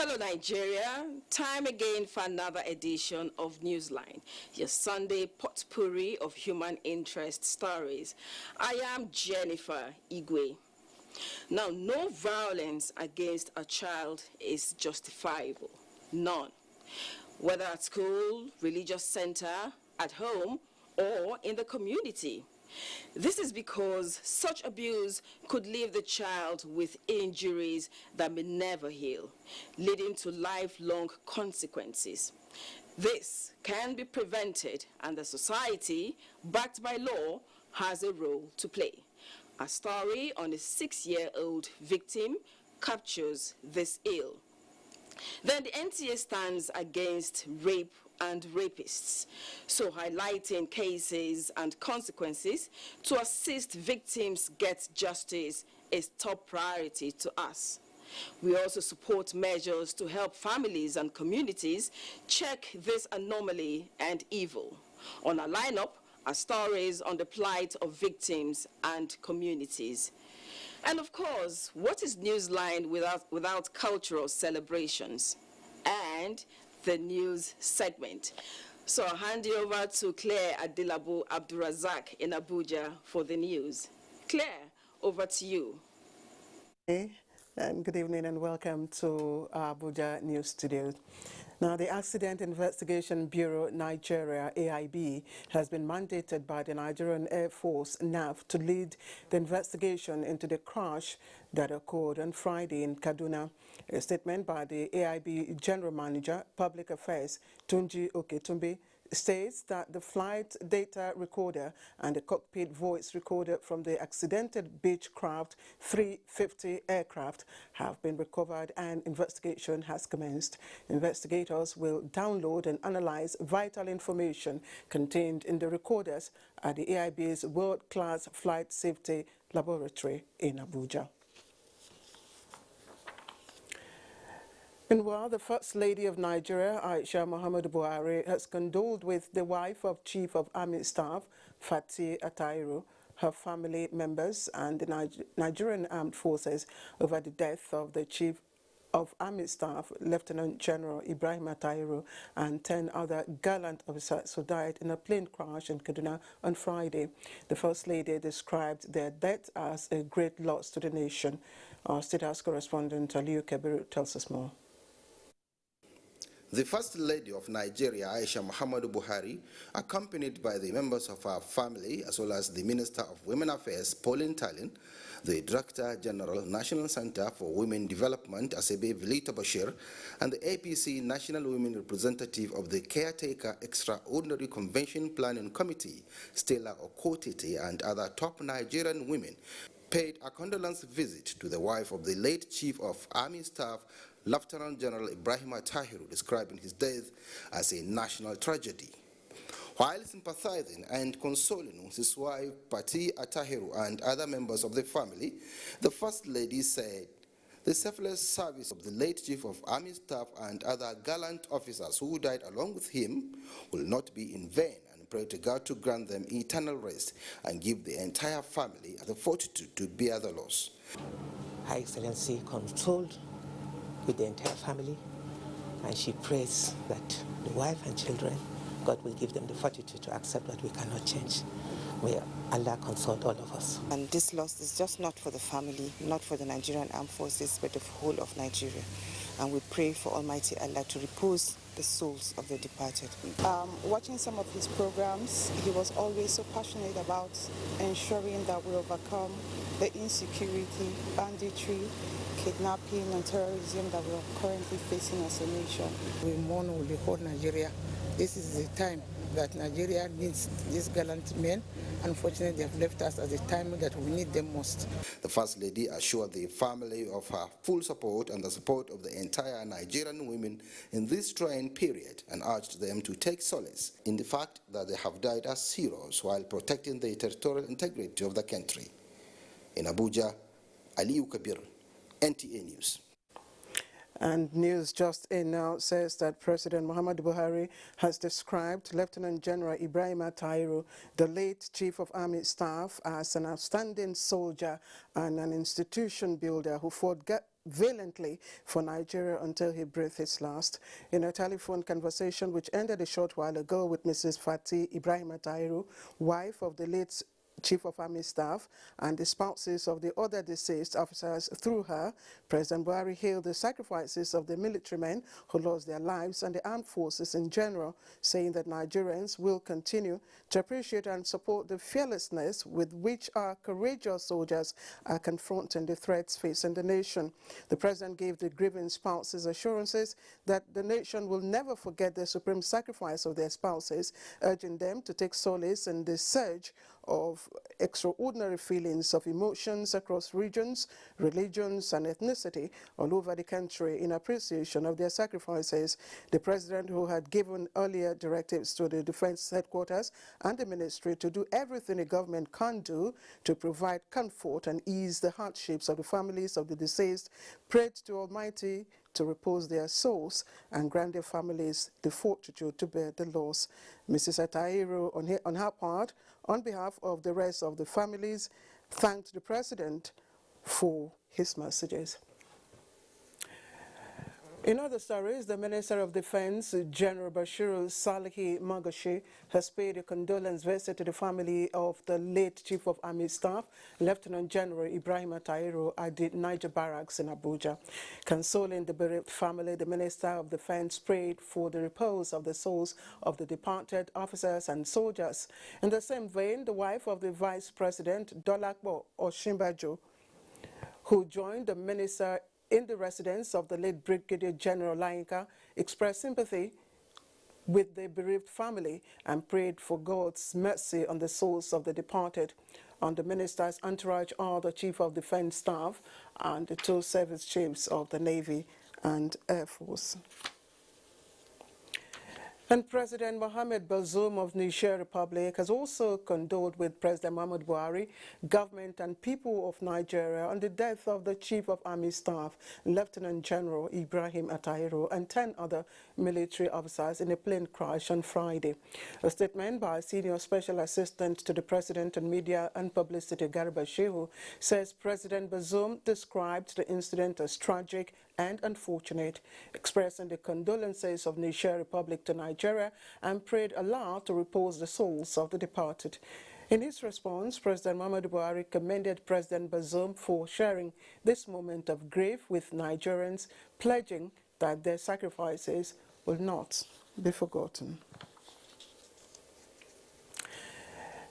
Hello Nigeria, time again for another edition of Newsline, your Sunday potpourri of human interest stories. I am Jennifer Igwe. Now, no violence against a child is justifiable, none. Whether at school, religious center, at home, or in the community. This is because such abuse could leave the child with injuries that may never heal, leading to lifelong consequences. This can be prevented, and the society, backed by law, has a role to play. A story on a 6-year-old victim captures this ill. Then the NTA stands against rape and rapists, so highlighting cases and consequences to assist victims get justice is top priority to us. We also support measures to help families and communities check this anomaly and evil. On our lineup are stories on the plight of victims and communities. And of course, what is Newsline without cultural celebrations? And the news segment. So I'll hand you over to Claire Adilabu Abdurazak in Abuja for the news. Claire, over to you. Hey, and good evening and welcome to Abuja News Studios. Now, the Accident Investigation Bureau Nigeria, AIB, has been mandated by the Nigerian Air Force, NAF, to lead the investigation into the crash that occurred on Friday in Kaduna. A statement by the AIB General Manager, Public Affairs, Tunji Oketumbi, states that the flight data recorder and the cockpit voice recorder from the accidented Beechcraft 350 aircraft have been recovered and investigation has commenced. Investigators will download and analyze vital information contained in the recorders at the AIB's world-class flight safety laboratory in Abuja. And while the First Lady of Nigeria, Aisha Muhammadu Buhari, has condoled with the wife of Chief of Army Staff, Fati Atairu, her family members and the Nigerian Armed Forces over the death of the Chief of Army Staff, Lieutenant General Ibrahim Atairu, and 10 other gallant officers who died in a plane crash in Kaduna on Friday. The First Lady described their death as a great loss to the nation. Our State House correspondent Aliyu Kabiru tells us more. The First Lady of Nigeria, Aisha Muhammadu Buhari, accompanied by the members of her family, as well as the Minister of Women Affairs, Pauline Talin, the Director General, National Center for Women Development, Asebe Vilita Bashir, and the APC National Women Representative of the Caretaker Extraordinary Convention Planning Committee, Stella Okotete, and other top Nigerian women, paid a condolence visit to the wife of the late Chief of Army Staff, Lieutenant General Ibrahim Atahiru, describing his death as a national tragedy. While sympathizing and consoling his wife, Pati Atahiru, and other members of the family, the First Lady said, the selfless service of the late Chief of Army Staff and other gallant officers who died along with him will not be in vain, and pray to God to grant them eternal rest and give the entire family the fortitude to bear the loss. Her Excellency consoled with the entire family, and she prays that the wife and children, God will give them the fortitude to accept that we cannot change. May Allah console all of us. And this loss is just not for the family, not for the Nigerian Armed Forces, but the whole of Nigeria. And we pray for Almighty Allah to repose the souls of the departed. Watching some of his programs, he was always so passionate about ensuring that we overcome the insecurity, banditry, kidnapping and terrorism that we are currently facing as a nation. We mourn the whole Nigeria. This is the time that Nigeria needs these gallant men. Unfortunately, they have left us at the time that we need them most. The First Lady assured the family of her full support and the support of the entire Nigerian women in this trying period, and urged them to take solace in the fact that they have died as heroes while protecting the territorial integrity of the country. In Abuja, Aliyu Kabir, NTA News. And news just in now says that President Muhammadu Buhari has described Lieutenant General Ibrahim Tairu, the late Chief of Army Staff, as an outstanding soldier and an institution builder who fought valiantly for Nigeria until he breathed his last. In a telephone conversation which ended a short while ago with Mrs. Fatih Ibrahim Tairu, wife of the late Chief of Army Staff and the spouses of the other deceased officers through her, President Buhari hailed the sacrifices of the military men who lost their lives and the armed forces in general, saying that Nigerians will continue to appreciate and support the fearlessness with which our courageous soldiers are confronting the threats facing the nation. The President gave the grieving spouses assurances that the nation will never forget the supreme sacrifice of their spouses, urging them to take solace in the surge of extraordinary feelings of emotions across regions, religions, and ethnicity all over the country in appreciation of their sacrifices. The President, who had given earlier directives to the Defense Headquarters and the Ministry to do everything the government can do to provide comfort and ease the hardships of the families of the deceased, prayed to Almighty to repose their souls and grant their families the fortitude to bear the loss. Mrs. Atairu, on her part, on behalf of the rest of the families, thanked the President for his messages. In other stories, the Minister of Defense, General Bashiru Salihi Magashi, has paid a condolence visit to the family of the late Chief of Army Staff, Lieutenant General Ibrahim Tairu, at the Niger Barracks in Abuja. Consoling the bereaved family, the Minister of Defense prayed for the repose of the souls of the departed officers and soldiers. In the same vein, the wife of the Vice President, Dolakbo Oshimbajo, who joined the Minister in the residence of the late Brigadier General Lainka, expressed sympathy with the bereaved family and prayed for God's mercy on the souls of the departed. On the minister's entourage are the Chief of Defense Staff and the two service chiefs of the Navy and Air Force. And President Mohamed Bazoum of Niger Republic has also condoled with President Muhammadu Buhari, government and people of Nigeria on the death of the Chief of Army Staff, Lieutenant General Ibrahim Tairu, and 10 other military officers in a plane crash on Friday. A statement by Senior Special Assistant to the President on Media and Publicity, Garba Shehu, says President Bazoum described the incident as tragic and unfortunate, expressing the condolences of Niger Republic to Nigeria and prayed Allah to repose the souls of the departed. In his response, President Muhammadu Buhari commended President Bazoum for sharing this moment of grief with Nigerians, pledging that their sacrifices will not be forgotten.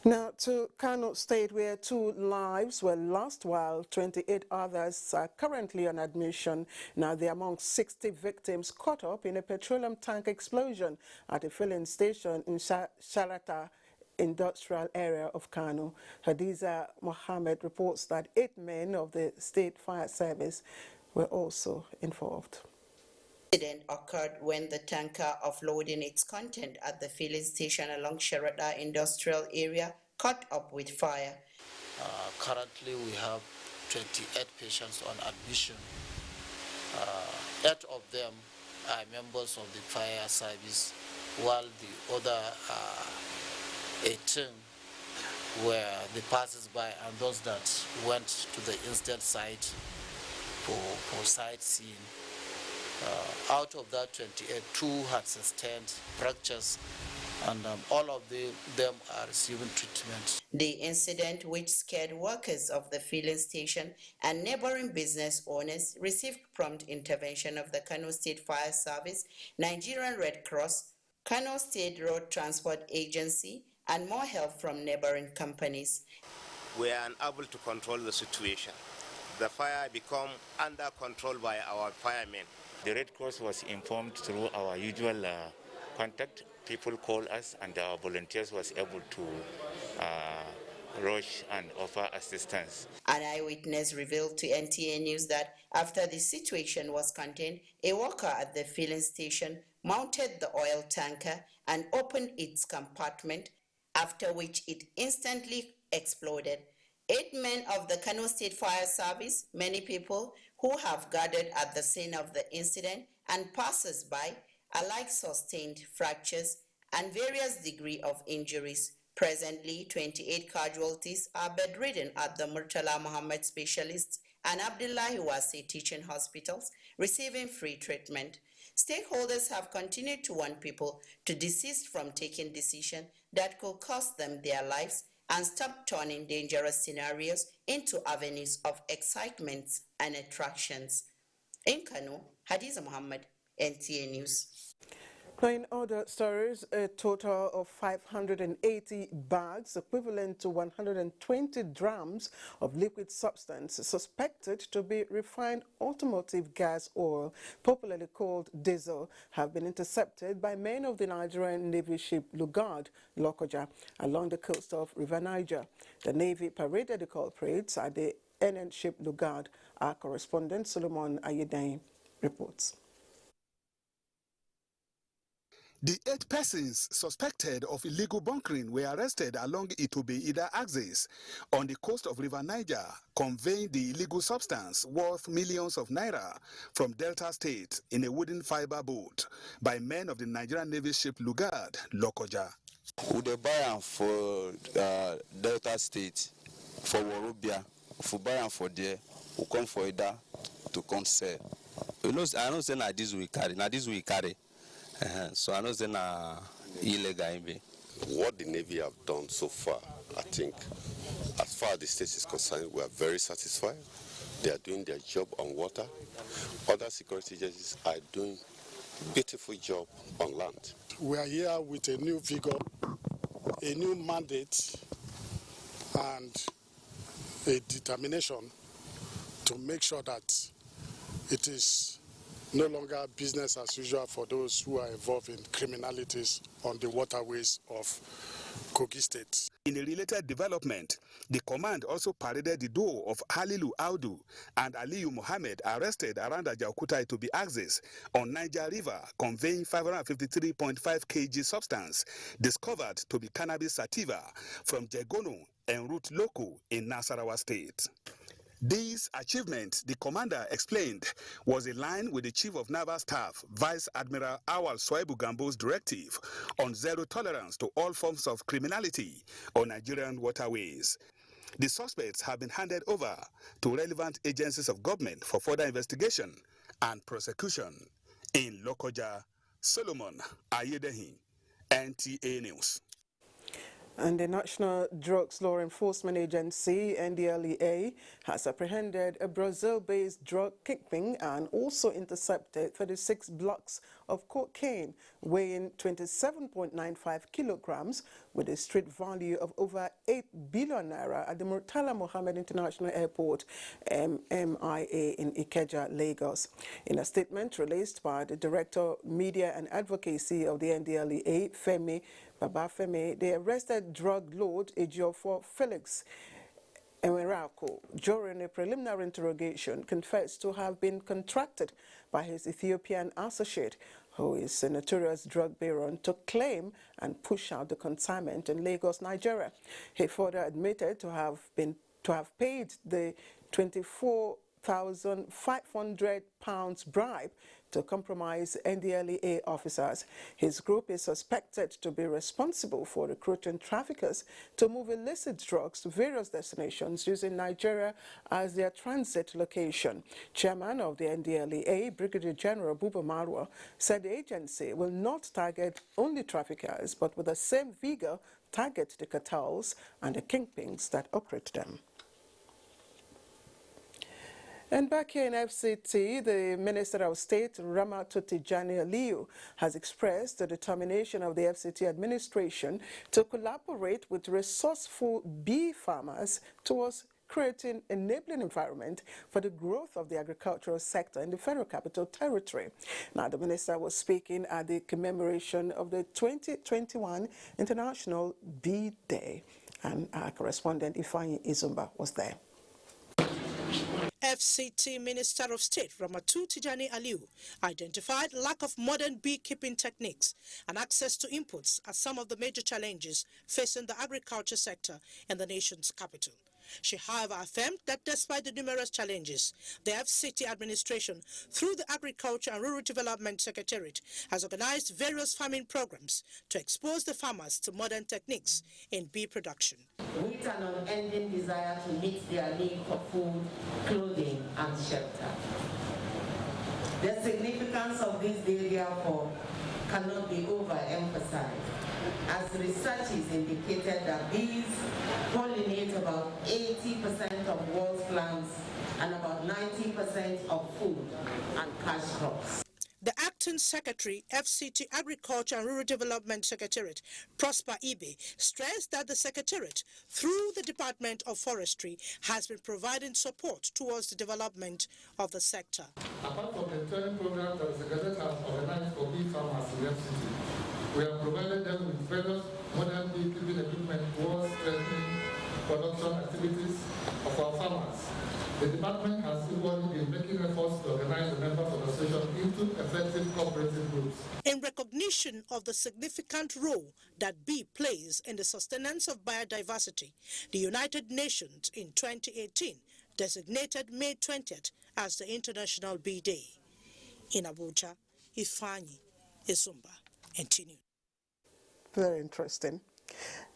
Now to Kano State, where 2 lives were lost while 28 others are currently on admission. Now they're among 60 victims caught up in a petroleum tank explosion at a filling station in Shalata industrial area of Kano. Hadija Mohammed reports that 8 men of the State Fire Service were also involved. The incident occurred when the tanker offloading its content at the filling station along Sharada industrial area caught up with fire. Currently, we have 28 patients on admission. 8 of them are members of the fire service, while the other 18 were the passers-by and those that went to the incident site for sightseeing. Out of that 28, 2 had sustained fractures, and all of them are receiving treatment. The incident, which scared workers of the filling station and neighboring business owners, received prompt intervention of the Kano State Fire Service, Nigerian Red Cross, Kano State Road Transport Agency, and more help from neighboring companies. We are unable to control the situation. The fire became under control by our firemen. The Red Cross was informed through our usual contact. People call us and our volunteers was able to rush and offer assistance. An eyewitness revealed to NTA News that after the situation was contained, a worker at the filling station mounted the oil tanker and opened its compartment, after which it instantly exploded. 8 men of the Kano State Fire Service, many people who have gathered at the scene of the incident, and passers-by alike sustained fractures and various degree of injuries. Presently, 28 casualties are bedridden at the Murtala Muhammad Specialists and Abdullahi Wasi Teaching Hospitals, receiving free treatment. Stakeholders have continued to warn people to desist from taking decisions that could cost them their lives and stop turning dangerous scenarios into avenues of excitement and attractions. In Kano, Hadija Muhammad, NTA News. Now, in other stories, a total of 580 bags, equivalent to 120 drams of liquid substance suspected to be refined automotive gas oil, popularly called diesel, have been intercepted by men of the Nigerian Navy ship Lugard, Lokoja, along the coast of River Niger. The Navy paraded the culprits at the NN ship Lugard. Our correspondent Solomon Ayedin reports. The 8 persons suspected of illegal bunkering were arrested along Itobe-Ida axis on the coast of River Niger, conveying the illegal substance worth millions of naira from Delta State in a wooden fiber boat by men of the Nigerian Navy ship Lugard, Lokoja. We dey buy am for Delta State, for Warobia. If we buy am for there, we come for Ida to come sell. I know say na this we carry. So I know it's illegal. What the Navy have done so far, I think, as far as the state is concerned, we are very satisfied. They are doing their job on water. Other security agencies are doing a beautiful job on land. We are here with a new vigor, a new mandate, and a determination to make sure that it is no longer business as usual for those who are involved in criminalities on the waterways of Kogi State. In a related development, the command also paraded the duo of Halilu Audu and Aliyu Mohammed arrested around Ajaokuta to be axis on Niger River, conveying 553.5 kg substance discovered to be cannabis sativa from Jegono and Route Loco in Nasarawa State. This achievement, the commander explained, was in line with the Chief of Naval Staff, Vice Admiral Awal Swaibu Gambo's directive on zero tolerance to all forms of criminality on Nigerian waterways. The suspects have been handed over to relevant agencies of government for further investigation and prosecution. In Lokoja, Solomon Ayedehin, NTA News. And the National Drugs Law Enforcement Agency, NDLEA, has apprehended a Brazil-based drug kingpin and also intercepted 36 blocks of cocaine weighing 27.95 kilograms with a street value of over 8 billion naira at the Murtala Mohammed International Airport, MIA, in Ikeja, Lagos. In a statement released by the Director, Media and Advocacy of the NDLEA, Femi Babafemi, the arrested drug lord Ejiofor Felix Emerako, during a preliminary interrogation, confessed to have been contracted by his Ethiopian associate, who is a notorious drug baron, to claim and push out the consignment in Lagos, Nigeria. He further admitted to have paid the £24,500 bribe to compromise NDLEA officers. His group is suspected to be responsible for recruiting traffickers to move illicit drugs to various destinations using Nigeria as their transit location. Chairman of the NDLEA, Brigadier General Buba Marwa, said the agency will not target only traffickers, but with the same vigor target the cartels and the kingpins that operate them. And back here in FCT, the Minister of State, Tijani Aliyu, has expressed the determination of the FCT administration to collaborate with resourceful bee farmers towards creating an enabling environment for the growth of the agricultural sector in the Federal Capital Territory. Now, the minister was speaking at the commemoration of the 2021 International Bee Day, and our correspondent Ifeanyi Izumba was there. FCT Minister of State Tijani Aliyu identified lack of modern beekeeping techniques and access to inputs as some of the major challenges facing the agriculture sector in the nation's capital. She, however, affirmed that despite the numerous challenges, the FCT administration, through the Agriculture and Rural Development Secretariat, has organized various farming programs to expose the farmers to modern techniques in bee production. With an unending desire to meet their need for food, clothing, and shelter. The significance of this day, therefore, cannot be overemphasized, as research is indicated that bees pollinate about 80% of world's plants and about 90% of food and cash crops. The Acting Secretary, FCT Agriculture and Rural Development Secretariat, Prosper Ibe, stressed that the Secretariat, through the Department of Forestry, has been providing support towards the development of the sector. Apart from the training program that the Secretariat has organized for bee farmers in the FCT, we have provided them with various modern beekeeping equipment towards strengthening production activities of our farmers. The department has equally been making efforts to organize the members of the association into effective cooperative groups. In recognition of the significant role that bee plays in the sustenance of biodiversity, the United Nations in 2018 designated May 20th as the International Bee Day. In Abuja, Ifeanyi Esumba, NTA News. Very interesting.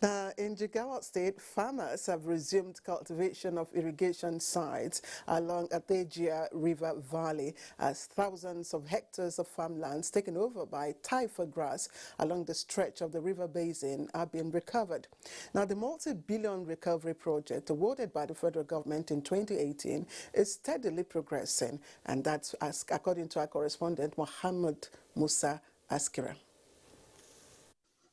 Now, in Jigawa State, farmers have resumed cultivation of irrigation sites along Hadija River Valley as thousands of hectares of farmlands taken over by taifa grass along the stretch of the river basin are being recovered. Now, the multi-billion recovery project awarded by the federal government in 2018 is steadily progressing, and that's according to our correspondent Mohammed Musa Askira.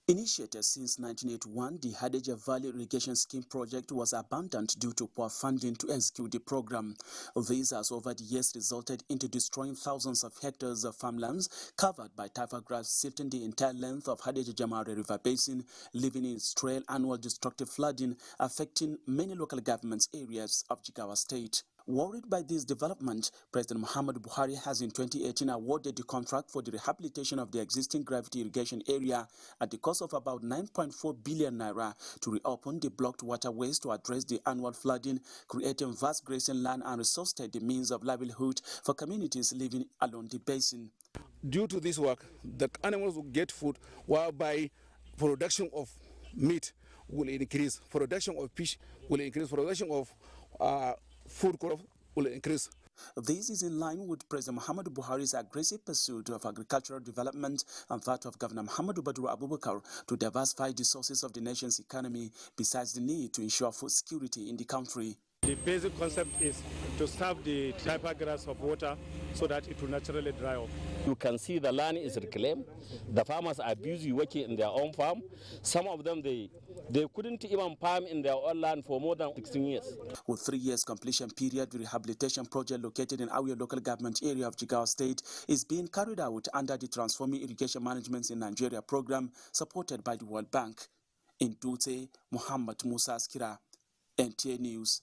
Initiated since 1981, the Hadija Valley Irrigation Scheme project was abandoned due to poor funding to execute the program. This has over the years resulted into destroying thousands of hectares of farmlands covered by taifa grass, silting the entire length of Hadija Jamare River Basin, leaving in its trail annual destructive flooding affecting many local governments areas of Jigawa State. Worried by this development, President Muhammadu Buhari has in 2018 awarded the contract for the rehabilitation of the existing gravity irrigation area at the cost of about 9.4 billion naira to reopen the blocked waterways to address the annual flooding, creating vast grazing land and resuscitate the means of livelihood for communities living along the basin. Due to this work, the animals will get food, whereby production of meat will increase, production of fish will increase, production of food crop will increase. This is in line with President Muhammadu Buhari's aggressive pursuit of agricultural development and that of Governor Muhammadu Badru Abubakar to diversify the sources of the nation's economy, besides the need to ensure food security in the country. The basic concept is to serve the taifa grass of water so that it will naturally dry up. You can see the land is reclaimed. The farmers are busy working in their own farm. Some of them, they couldn't even farm in their own land for more than 16 years. With 3 years completion period, the rehabilitation project located in Abuja local government area of Jigawa State is being carried out under the Transforming Irrigation Management in Nigeria program supported by the World Bank. In Dutse, Muhammad Musa Askira, NTA News.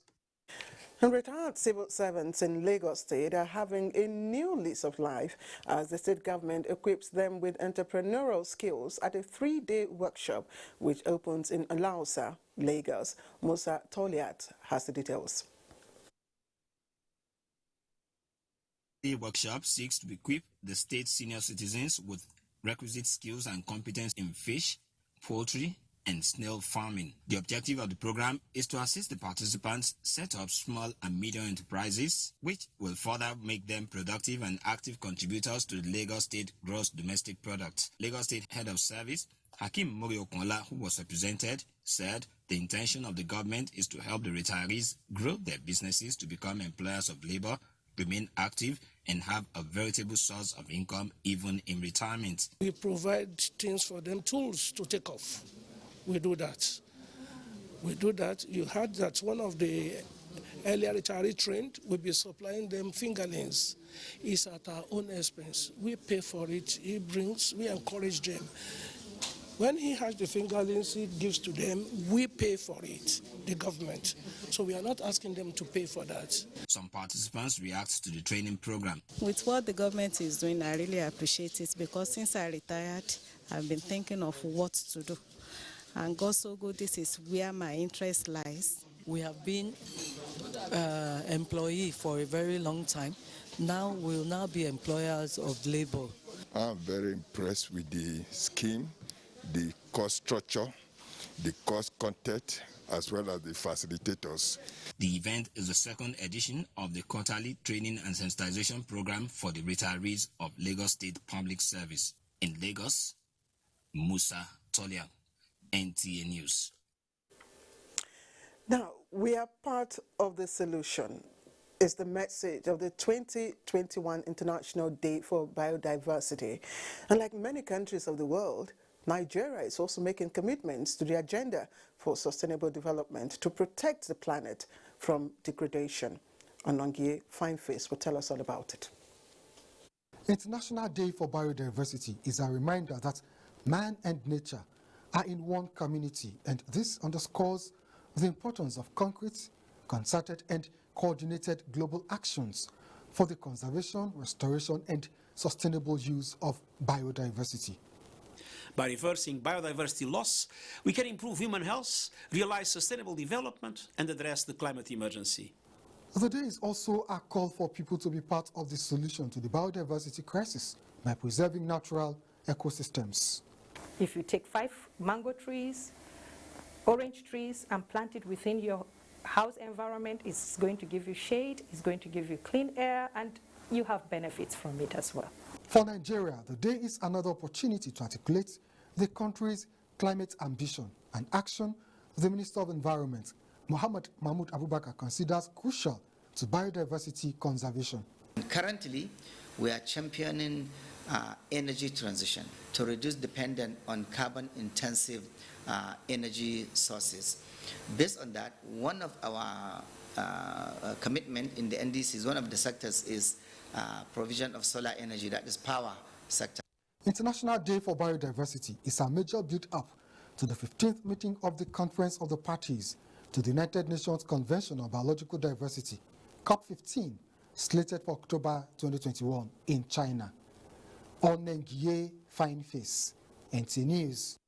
And retired civil servants in Lagos State are having a new lease of life as the state government equips them with entrepreneurial skills at a 3-day workshop which opens in Alausa, Lagos. Musa Toliat has the details. The workshop seeks to equip the state's senior citizens with requisite skills and competence in fish, poultry, and snail farming. The objective of the program is to assist the participants set up small and medium enterprises, which will further make them productive and active contributors to the Lagos State gross domestic product. Lagos State Head of Service, Hakim Moriokola, who was represented, said the intention of the government is to help the retirees grow their businesses to become employers of labor, remain active, and have a veritable source of income even in retirement. We provide things for them, tools to take off. We do that. You heard that one of the earlier retiree trained will be supplying them fingerlings. It's at our own expense. We pay for it. We encourage them. When he has the fingerlings, he gives to them. We pay for it, the government. So we are not asking them to pay for that. Some participants react to the training program. With what the government is doing, I really appreciate it because since I retired, I've been thinking of what to do. And God so good, this is where my interest lies. we have been employee for a very long time. Now we'll now be employers of labor. I'm very impressed with the scheme, the cost structure, the cost content, as well as the facilitators. The event is the second edition of the quarterly training and sensitization program for the retirees of Lagos State Public Service. In Lagos, Musa Tolia, NTA News. Now, we are part of the solution, is the message of the 2021 International Day for Biodiversity. And like many countries of the world, Nigeria is also making commitments to the agenda for sustainable development to protect the planet from degradation. Onongie Fineface will tell us all about it. International Day for Biodiversity is a reminder that man and nature are in one community, and this underscores the importance of concrete, concerted and coordinated global actions for the conservation, restoration and sustainable use of biodiversity. By reversing biodiversity loss, we can improve human health, realize sustainable development and address the climate emergency. The day is also a call for people to be part of the solution to the biodiversity crisis by preserving natural ecosystems. If you take 5 mango trees, orange trees, and plant it within your house environment, it's going to give you shade, it's going to give you clean air, and you have benefits from it as well. For Nigeria, the day is another opportunity to articulate the country's climate ambition, an action the Minister of Environment, Mohammed Mahmoud Abubakar, considers crucial to biodiversity conservation. Currently, we are championing energy transition to reduce dependence on carbon-intensive energy sources. Based on that, one of our commitment in the NDCs, one of the sectors is provision of solar energy, that is power sector. International Day for Biodiversity is a major build-up to the 15th meeting of the Conference of the Parties to the United Nations Convention on Biological Diversity, COP15, slated for October 2021 in China. Onengie Fineface, NTA News.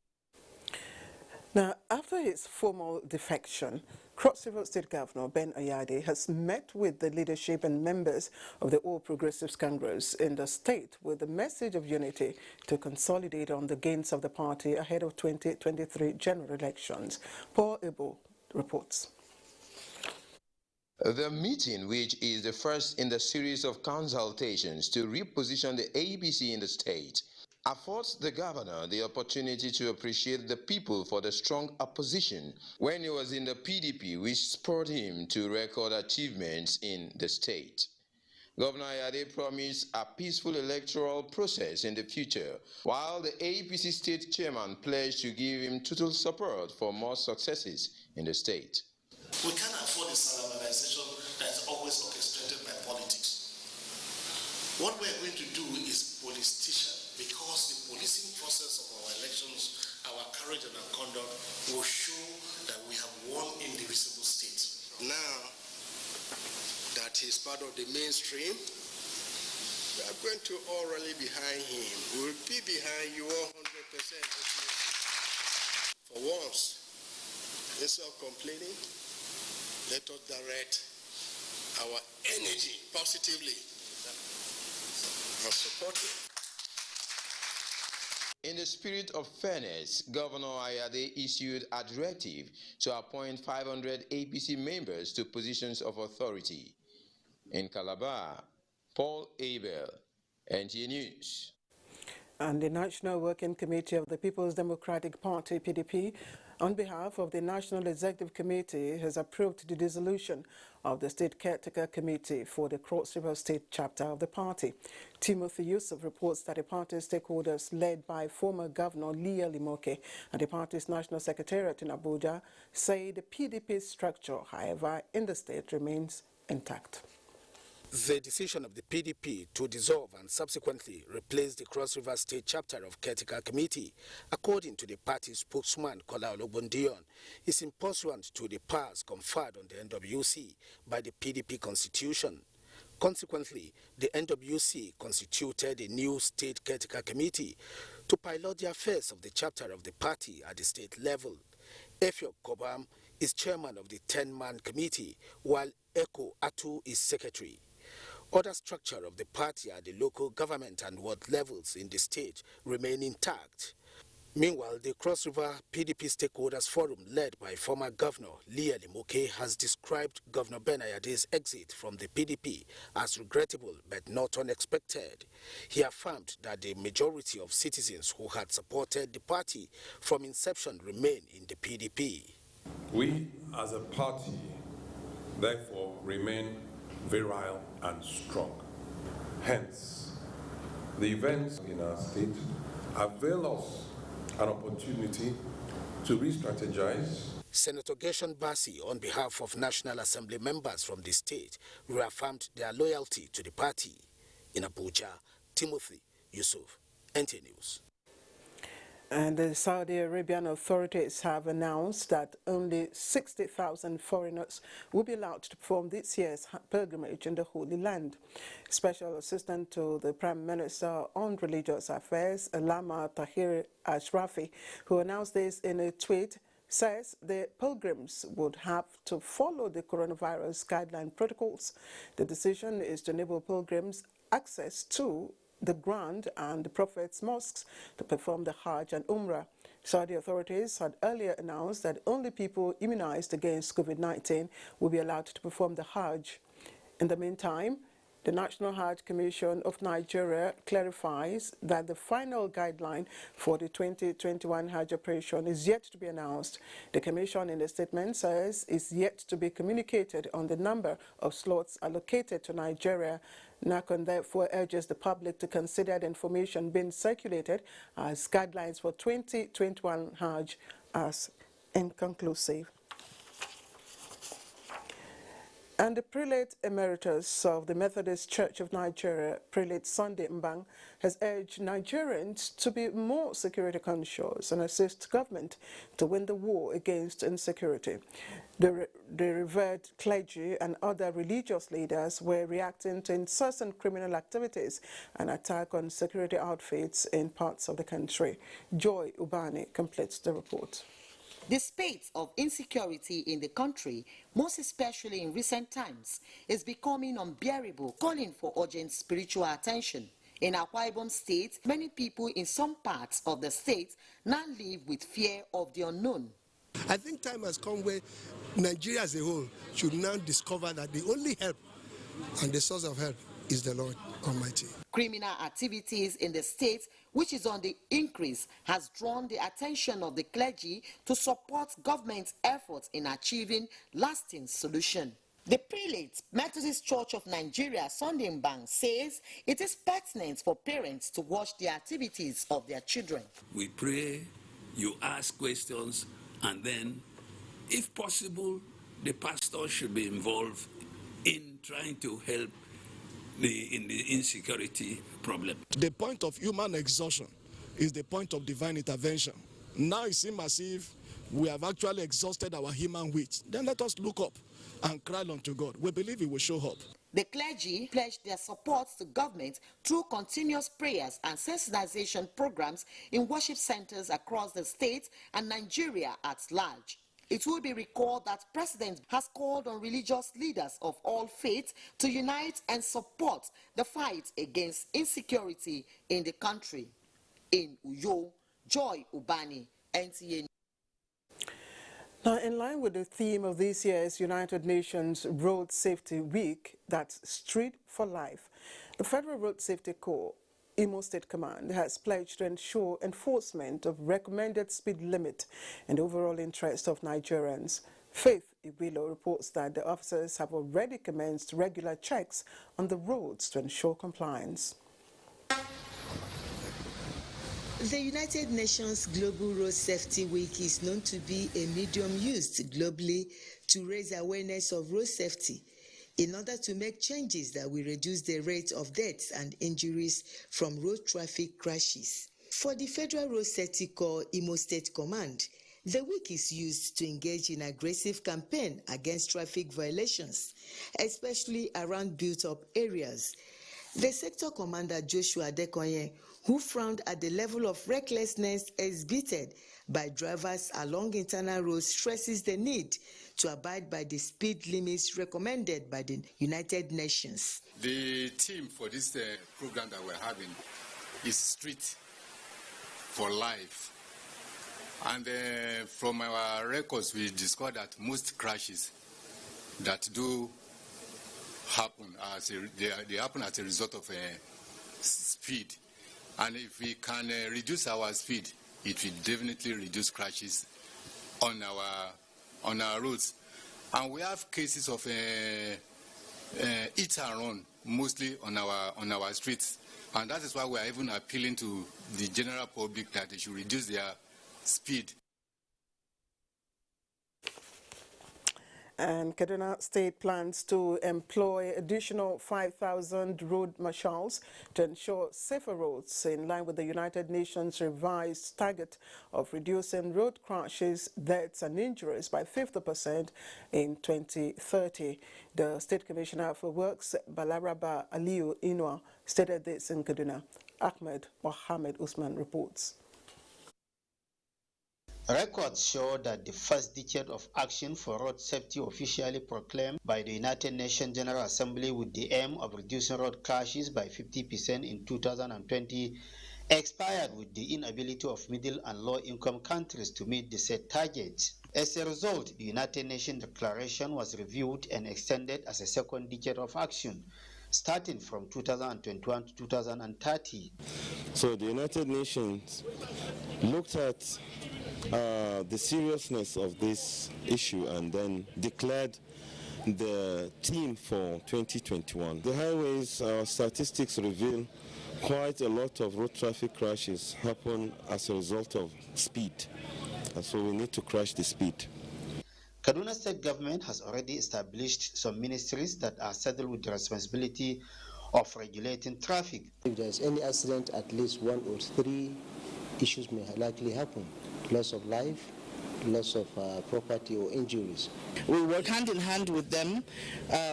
Now, after his formal defection, Cross River State Governor Ben Oyade has met with the leadership and members of the All Progressives Congress in the state with the message of unity to consolidate on the gains of the party ahead of 2023 general elections. Paul Ebo reports. The meeting, which is the first in the series of consultations to reposition the APC in the state, affords the governor the opportunity to appreciate the people for the strong opposition when he was in the PDP, which spurred him to record achievements in the state. Governor Ayade promised a peaceful electoral process in the future, while the APC state chairman pledged to give him total support for more successes in the state. We can't afford a salamanization that is always orchestrated by politics. What we're going to do is politician, because the policing process of our elections, our courage and our conduct will show that we have one indivisible state. Now that he's part of the mainstream, we are going to all rally behind him. We will be behind you 100%. For once, instead of complaining, let us direct our energy positively and support it. In the spirit of fairness, Governor Ayade issued a directive to appoint 500 APC members to positions of authority. In Calabar, Paul Abel, NTA News. And the National Working Committee of the People's Democratic Party, PDP, on behalf of the National Executive Committee, has approved the dissolution of the State Caretaker Committee for the Cross River State chapter of the party. Timothy Yusuf reports that the party's stakeholders, led by former Governor Leah Limoke and the party's National Secretariat in Abuja, say the PDP structure, however, in the state remains intact. The decision of the PDP to dissolve and subsequently replace the Cross River State chapter of Caretaker Committee, according to the party's spokesman Kola Olobundion, is in pursuant to the powers conferred on the NWC by the PDP constitution. Consequently, the NWC constituted a new State Caretaker Committee to pilot the affairs of the chapter of the party at the state level. Effiok Kobam is chairman of the 10-man committee, while Eko Atu is secretary. Other structure of the party at the local government and ward levels in the state remain intact. Meanwhile, the Cross River PDP Stakeholders Forum, led by former Governor Leah Limoke, has described Governor Benayade's exit from the PDP as regrettable but not unexpected. He affirmed that the majority of citizens who had supported the party from inception remain in the PDP. We, as a party, therefore remain virile and strong. Hence, the events in our state avail us an opportunity to re-strategize. Senator Gershon Bassi, on behalf of National Assembly members from the state, reaffirmed their loyalty to the party. In Abuja, Timothy Yusuf, NTA News. And the Saudi Arabian authorities have announced that only 60,000 foreigners will be allowed to perform this year's pilgrimage in the Holy Land. Special Assistant to the Prime Minister on Religious Affairs, Alama Tahir Ashrafi, who announced this in a tweet, says the pilgrims would have to follow the coronavirus guideline protocols. The decision is to enable pilgrims access to the Grand and the Prophet's mosques to perform the Hajj and Umrah. Saudi authorities had earlier announced that only people immunized against COVID-19 will be allowed to perform the Hajj. In the meantime, the National Hajj Commission of Nigeria clarifies that the final guideline for the 2021 Hajj operation is yet to be announced. The Commission, in a statement, says it's yet to be communicated on the number of slots allocated to Nigeria. NACON therefore urges the public to consider the information being circulated as guidelines for 2021 Hajj as inconclusive. And the Prelate Emeritus of the Methodist Church of Nigeria, Prelate Sunday Mbang, has urged Nigerians to be more security conscious and assist government to win the war against insecurity. The revered clergy and other religious leaders were reacting to incessant criminal activities and attack on security outfits in parts of the country. Joy Ubani completes the report. The spate of insecurity in the country, most especially in recent times, is becoming unbearable, calling for urgent spiritual attention. In Akwa Ibom State, many people in some parts of the state now live with fear of the unknown. I think time has come where Nigeria as a whole should now discover that the only help and the source of help is the Lord Almighty. Criminal activities in the state, which is on the increase, has drawn the attention of the clergy to support government's efforts in achieving lasting solution. The Prelate Methodist Church of Nigeria, Sunday Mbang, says it is pertinent for parents to watch the activities of their children. We pray, you ask questions, and then, if possible, the pastor should be involved in trying to help in the insecurity problem. The point of human exhaustion is the point of divine intervention. Now it seems as if we have actually exhausted our human wit. Then let us look up and cry unto God. We believe He will show up. The clergy pledged their support to government through continuous prayers and sensitization programs in worship centers across the state and Nigeria at large. It will be recalled that the President has called on religious leaders of all faiths to unite and support the fight against insecurity in the country. In Uyo, Joy Ubani, NTA. Now, in line with the theme of this year's United Nations Road Safety Week, that's Street for Life, the Federal Road Safety Corps, Imo State Command, has pledged to ensure enforcement of recommended speed limit in the overall interest of Nigerians. Faith Iwilo reports that the officers have already commenced regular checks on the roads to ensure compliance. The United Nations Global Road Safety Week is known to be a medium used globally to raise awareness of road safety in order to make changes that will reduce the rate of deaths and injuries from road traffic crashes. For the Federal Road Safety Corps Imo State Command, the week is used to engage in aggressive campaign against traffic violations, especially around built-up areas. The sector commander Joshua Adekoye, who frowned at the level of recklessness exhibited by drivers along internal roads, stresses the need to abide by the speed limits recommended by the United Nations. The theme for this program that we're having is Street for Life. And from our records, we discovered that most crashes that do happen, they happen as a result of speed. And if we can reduce our speed, it will definitely reduce crashes on our roads. And we have cases of hit and run mostly on our streets, and that is why we are even appealing to the general public that they should reduce their speed. And Kaduna State plans to employ additional 5,000 road marshals to ensure safer roads in line with the United Nations revised target of reducing road crashes, deaths and injuries by 50% in 2030. The State Commissioner for Works, Balaraba Aliyu Inua, stated this in Kaduna. Ahmed Mohammed Usman reports. Records show that the first decade of action for road safety, officially proclaimed by the United Nations General Assembly with the aim of reducing road crashes by 50% in 2020, expired with the inability of middle and low-income countries to meet the set targets. As a result, the United Nations Declaration was reviewed and extended as a second decade of action, starting from 2021 to 2030. So the United Nations looked at the seriousness of this issue and then declared the theme for 2021. The highways, statistics reveal quite a lot of road traffic crashes happen as a result of speed, and so we need to crash the speed. Kaduna State government has already established some ministries that are saddled with the responsibility of regulating traffic. If there's any accident, at least 1 or 3 issues may likely happen. Loss of life, loss of property or injuries. We work hand in hand with them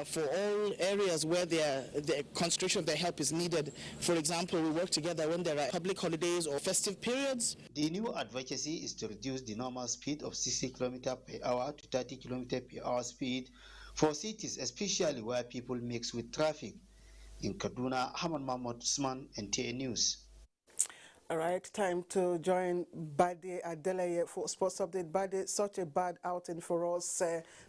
for all areas where the concentration of their help is needed. For example, we work together when there are public holidays or festive periods. The new advocacy is to reduce the normal speed of 60 km per hour to 30 km per hour speed for cities, especially where people mix with traffic. In Kaduna, Hamad Mahmoud Usman, NTA News. All right, time to join Bade Adeleye for Sports Update. Bade, such a bad outing for us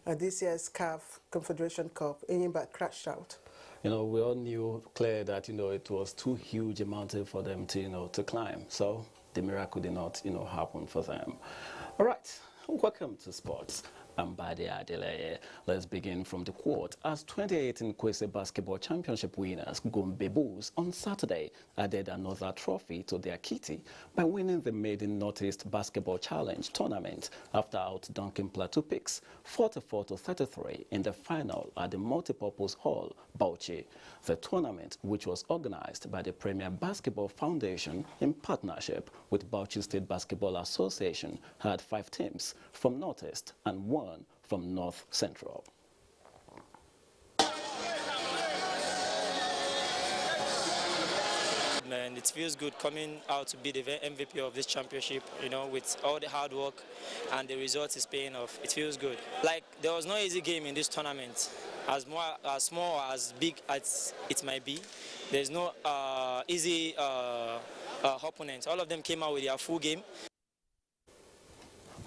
this year's CAF Confederation Cup. Enyimba crashed out. We all knew, Claire, that, it was too huge a mountain for them to, to climb. So the miracle did not, happen for them. All right, welcome to sports. I'm Bade Adeleye. Let's begin from the court as 2018 Kwesi Basketball Championship winners Gombe Bulls on Saturday added another trophy to their kitty by winning the Maiden Northeast Basketball Challenge tournament after out-dunking Plateau Peaks 44-33 in the final at the Multipurpose Hall, Bauchi. The tournament, which was organized by the Premier Basketball Foundation in partnership with Bauchi State Basketball Association, had 5 teams from Northeast and 1 from North Central. And it feels good coming out to be the MVP of this championship, with all the hard work and the results is paying off. It feels good. Like, there was no easy game in this tournament. As small or as big as it might be, there's no easy opponent. All of them came out with their full game.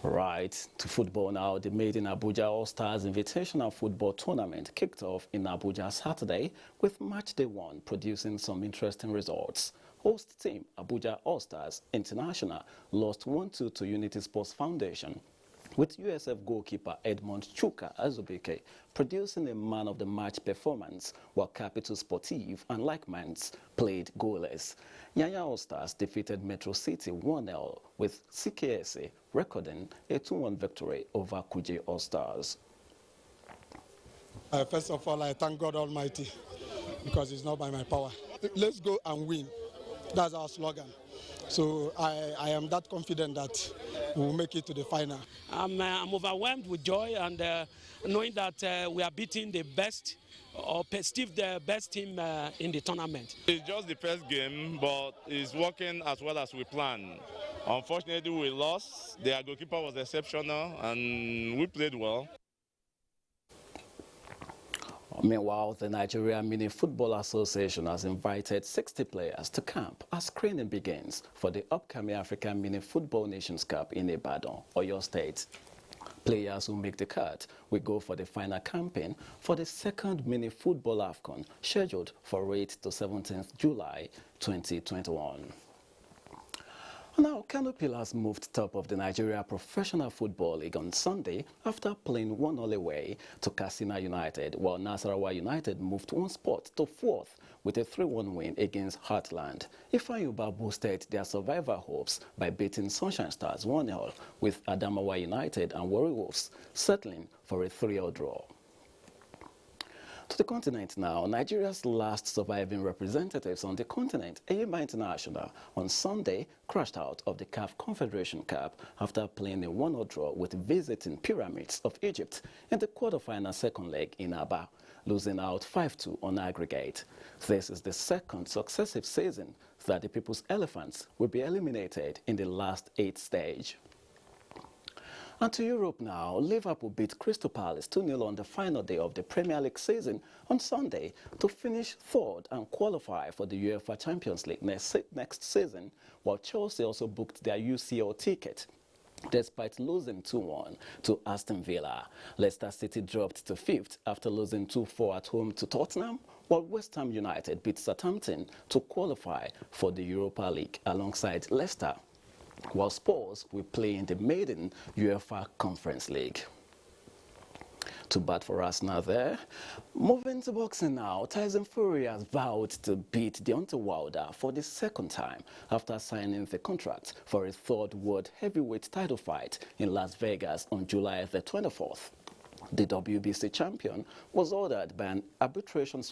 Right, to football now. The Maiden Abuja All-Stars Invitational Football Tournament kicked off in Abuja Saturday with match day 1 producing some interesting results. Host team Abuja All-Stars International lost 1-2 to Unity Sports Foundation, with USF goalkeeper Edmond Chuka Azubike producing a man-of-the-match performance, while Capital Sportive and Like Minds played goalless. Yanya All-Stars defeated Metro City 1-0, with CKSA recording a 2-1 victory over Kuje All-Stars. First of all, I thank God Almighty, because it's not by my power. Let's go and win. That's our slogan. So I am that confident that we'll make it to the final. I'm overwhelmed with joy and knowing that we are beating the best or perceived the best team in the tournament. It's just the first game, but it's working as well as we planned. Unfortunately, we lost. Their goalkeeper was exceptional, and we played well. Meanwhile, the Nigerian Mini Football Association has invited 60 players to camp as screening begins for the upcoming African Mini Football Nations Cup in Ibadan, Oyo State. Players who make the cut will go for the final campaign for the second Mini Football AFCON, scheduled for 8th to 17th July 2021. Now, Kano Pillars moved top of the Nigeria Professional Football League on Sunday after playing 1-0 away to Katsina United, while Nasarawa United moved one spot to 4th with a 3-1 win against Heartland. Ifeanyi boosted their survival hopes by beating Sunshine Stars 1-0, with Adamawa United and Warri Wolves settling for a 3-0 draw. To the continent now, Nigeria's last surviving representatives on the continent, Eyimba International, on Sunday crashed out of the CAF Confederation Cup after playing a 1-0 draw with visiting Pyramids of Egypt in the quarterfinal second leg in Aba, losing out 5-2 on aggregate. This is the second successive season that the People's Elephants will be eliminated in the last 8th stage. And to Europe now, Liverpool beat Crystal Palace 2-0 on the final day of the Premier League season on Sunday to finish third and qualify for the UEFA Champions League next season, while Chelsea also booked their UCL ticket despite losing 2-1 to Aston Villa. Leicester City dropped to 5th after losing 2-4 at home to Tottenham, while West Ham United beat Southampton to qualify for the Europa League alongside Leicester, while Spurs will play in the maiden UEFA Conference League. Too bad for us now there. Moving to boxing now, Tyson Fury has vowed to beat Deontay Wilder for the second time after signing the contract for a third world heavyweight title fight in Las Vegas on July the 24th. The WBC champion was ordered by an arbitration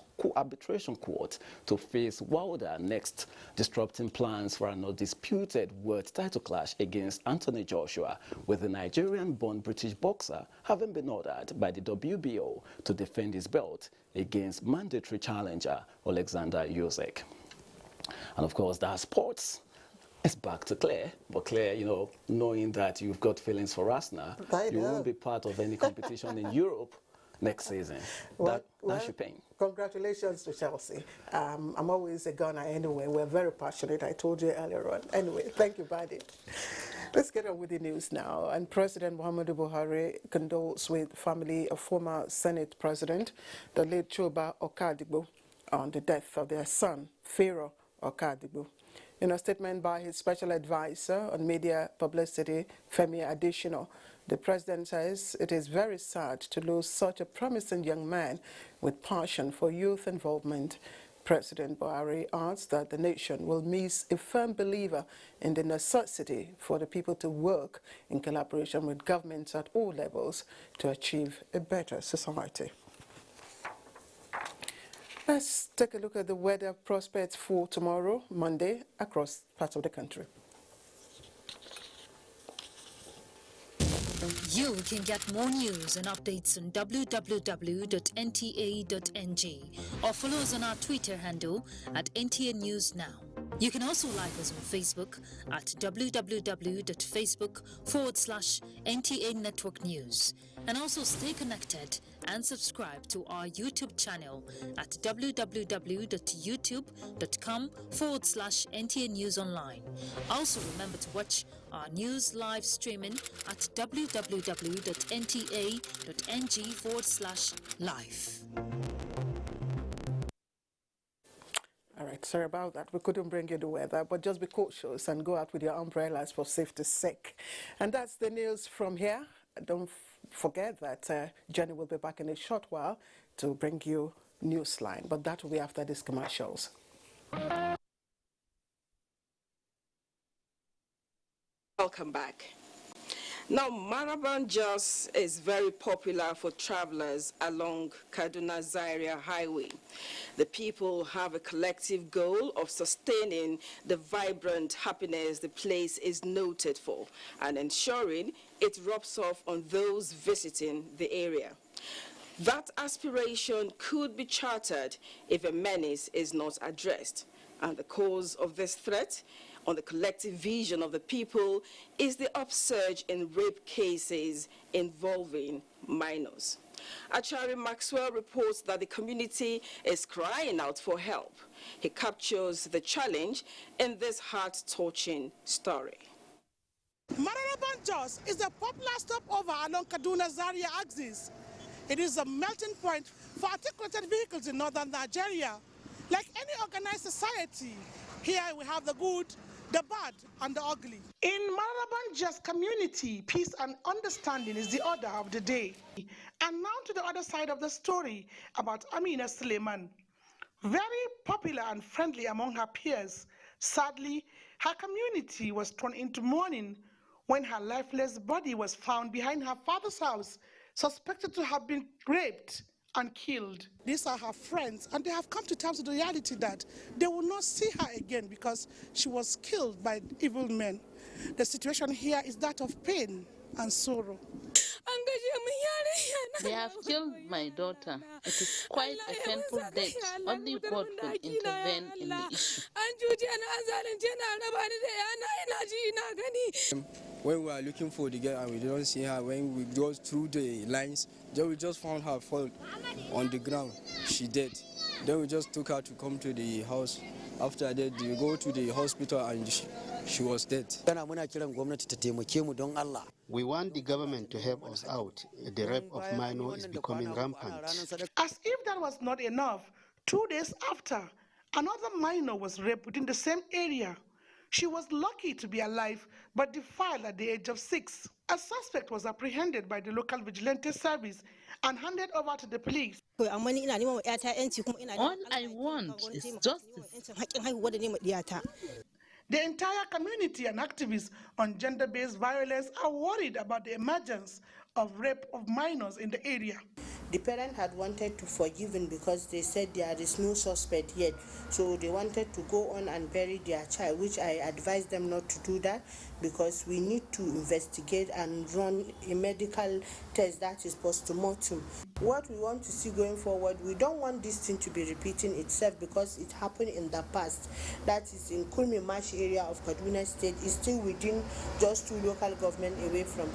court to face Wilder next, disrupting plans for an undisputed world title clash against Anthony Joshua, with the Nigerian-born British boxer having been ordered by the WBO to defend his belt against mandatory challenger Alexander Usyk. And of course, that's sports. It's back to Claire, but Claire, you know, knowing that you've got feelings for Arsenal, you won't be part of any competition in Europe next season. That's your pain. Congratulations to Chelsea. I'm always a gunner anyway. We're very passionate. I told you earlier on. Anyway, thank you, Badi. Let's get on with the news now. And President Muhammadu Buhari condoles with family of former Senate President, the late Choba Okadigbo, on the death of their son, Pharaoh Okadigbo. In a statement by his special advisor on media publicity, Femi Adesina, the president says it is very sad to lose such a promising young man with passion for youth involvement. President Buhari adds that the nation will miss a firm believer in the necessity for the people to work in collaboration with governments at all levels to achieve a better society. Let's take a look at the weather prospects for tomorrow, Monday, across parts of the country. You can get more news and updates on www.nta.ng or follow us on our Twitter handle at NTA News Now. You can also like us on Facebook at www.facebook.com/NTA Network News, and also stay connected and subscribe to our YouTube channel at www.youtube.com/NTA News Online. Also remember to watch our news live streaming at www.nta.ng/live. All right, sorry about that. We couldn't bring you the weather, but just be cautious and go out with your umbrellas for safety's sake. And that's the news from here. Don't forget that Jenny will be back in a short while to bring you Newsline, but that will be after these commercials. Welcome back. Now, Maraban Jos is very popular for travelers along Kaduna-Zaria Highway. The people have a collective goal of sustaining the vibrant happiness the place is noted for and ensuring it rubs off on those visiting the area. That aspiration could be chartered if a menace is not addressed, and the cause of this threat on the collective vision of the people is the upsurge in rape cases involving minors. Achari Maxwell reports that the community is crying out for help. He captures the challenge in this heart-touching story. Mararaban Jos is a popular stopover along Kaduna-Zaria axis. It is a melting point for articulated vehicles in northern Nigeria. Like any organized society, here we have the good, the bad, and the ugly. In Mararaban Jos community, peace and understanding is the order of the day. And now to the other side of the story about Amina Suleiman. Very popular and friendly among her peers, sadly, her community was thrown into mourning when her lifeless body was found behind her father's house, suspected to have been raped and killed. These are her friends, and they have come to terms with the reality that they will not see her again because she was killed by evil men. The situation here is that of pain and sorrow. They have killed my daughter. It is quite a painful death. Only God could intervene in the issue. When we are looking for the girl and we don't see her, when we go through the lines, then we just found her fall on the ground. She dead. Then we just took her to come to the house. After that, we go to the hospital and she was dead. We want the government to help us out. The rape of minors is becoming rampant. As if that was not enough, 2 days after, another minor was raped within the same area. She was lucky to be alive, but defiled at the age of 6. A suspect was apprehended by the local vigilante service and handed over to the police. All I want is justice. The entire community and activists on gender-based violence are worried about the emergence of rape of minors in the area. The parent had wanted to forgive him because they said there is no suspect yet. So they wanted to go on and bury their child, which I advised them not to do that because we need to investigate and run a medical test that is post-mortem. What we want to see going forward, we don't want this thing to be repeating itself because it happened in the past. That is in Kurmi Marsh area of Kaduna State. It's still within just 2 local governments away from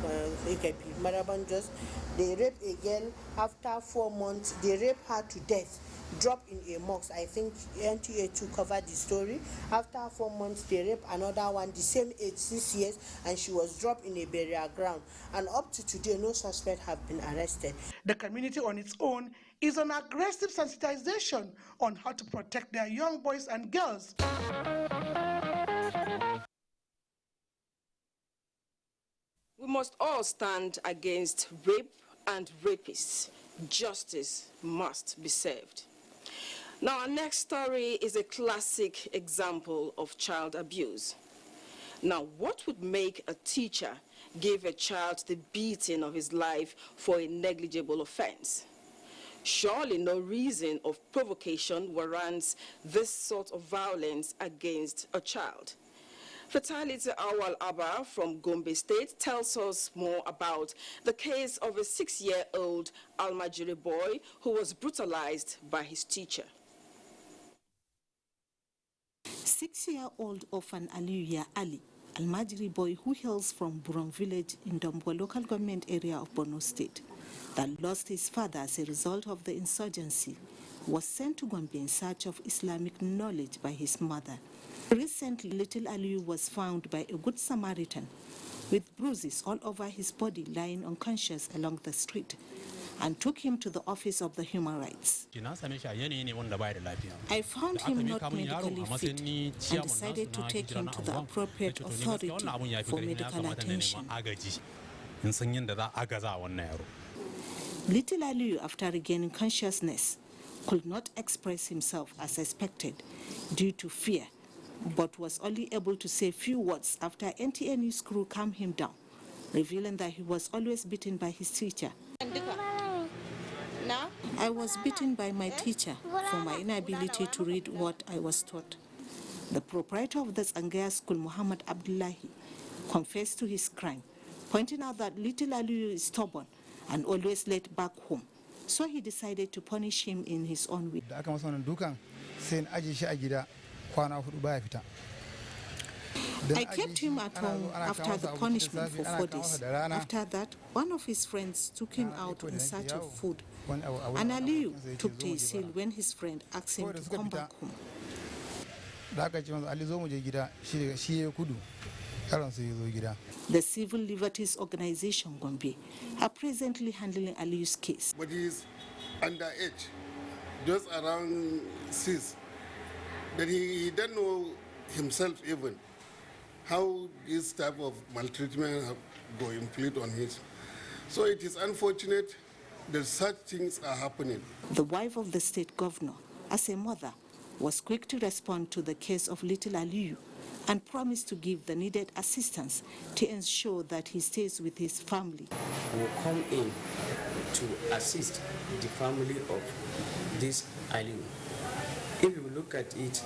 Maraban Jos. They raped a girl. After 4 months, they raped her to death, dropped in a mosque. I think NTA to cover the story. After 4 months, they raped another one, the same age, 6 years, and she was dropped in a burial ground. And up to today, no suspect have been arrested. The community on its own is on aggressive sensitization on how to protect their young boys and girls. We must all stand against rape and rapists. Justice must be served. Now, our next story is a classic example of child abuse. Now, what would make a teacher give a child the beating of his life for a negligible offense? Surely no reason of provocation warrants this sort of violence against a child. Fatality Awal Abba from Gombe State tells us more about the case of a 6-year-old Almajiri boy who was brutalized by his teacher. 6-year-old orphan Aliya Ali, Almajiri boy who hails from Burong village in Dombwa local government area of Borno State, that lost his father as a result of the insurgency, was sent to Gombe in search of Islamic knowledge by his mother. Recently, little Aliyu was found by a good Samaritan with bruises all over his body, lying unconscious along the street, and took him to the office of the human rights. I found him not medically fit and decided to take him to the appropriate authority for medical attention. Little Aliyu, after regaining consciousness, could not express himself as expected due to fear, but was only able to say few words after NTA news crew calmed him down revealing that he was always beaten by his teacher. I was beaten by my teacher for my inability to read what I was taught. The proprietor of the Tsangaya school, Muhammad Abdullahi, confessed to his crime, pointing out that little Aliyu is stubborn and always late back home. So he decided to punish him in his own way. I kept him at home after the punishment for 4 days. After that, one of his friends took him out in search of food. And Aliyu took to his heel when his friend asked him to come back home. The Civil Liberties Organization, Gombe, are presently handling Aliyu's case. But he is underage, just around 6. But he doesn't know himself even how this type of maltreatment have go inflict on him. So it is unfortunate that such things are happening. The wife of the state governor, as a mother, was quick to respond to the case of little Aliyu and promised to give the needed assistance to ensure that he stays with his family. Will come in to assist the family of this Aliyu. If you look at it,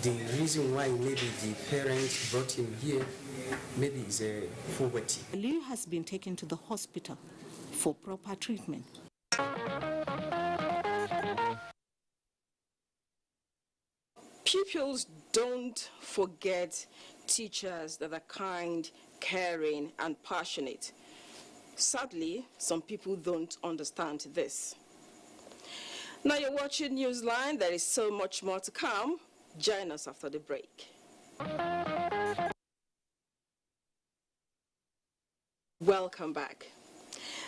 the reason why maybe the parents brought him here maybe is a poverty. Aliyu has been taken to the hospital for proper treatment. Pupils don't forget teachers that are kind, caring, and passionate. Sadly, some people don't understand this. Now you're watching Newsline. There is so much more to come. Join us after the break. Welcome back.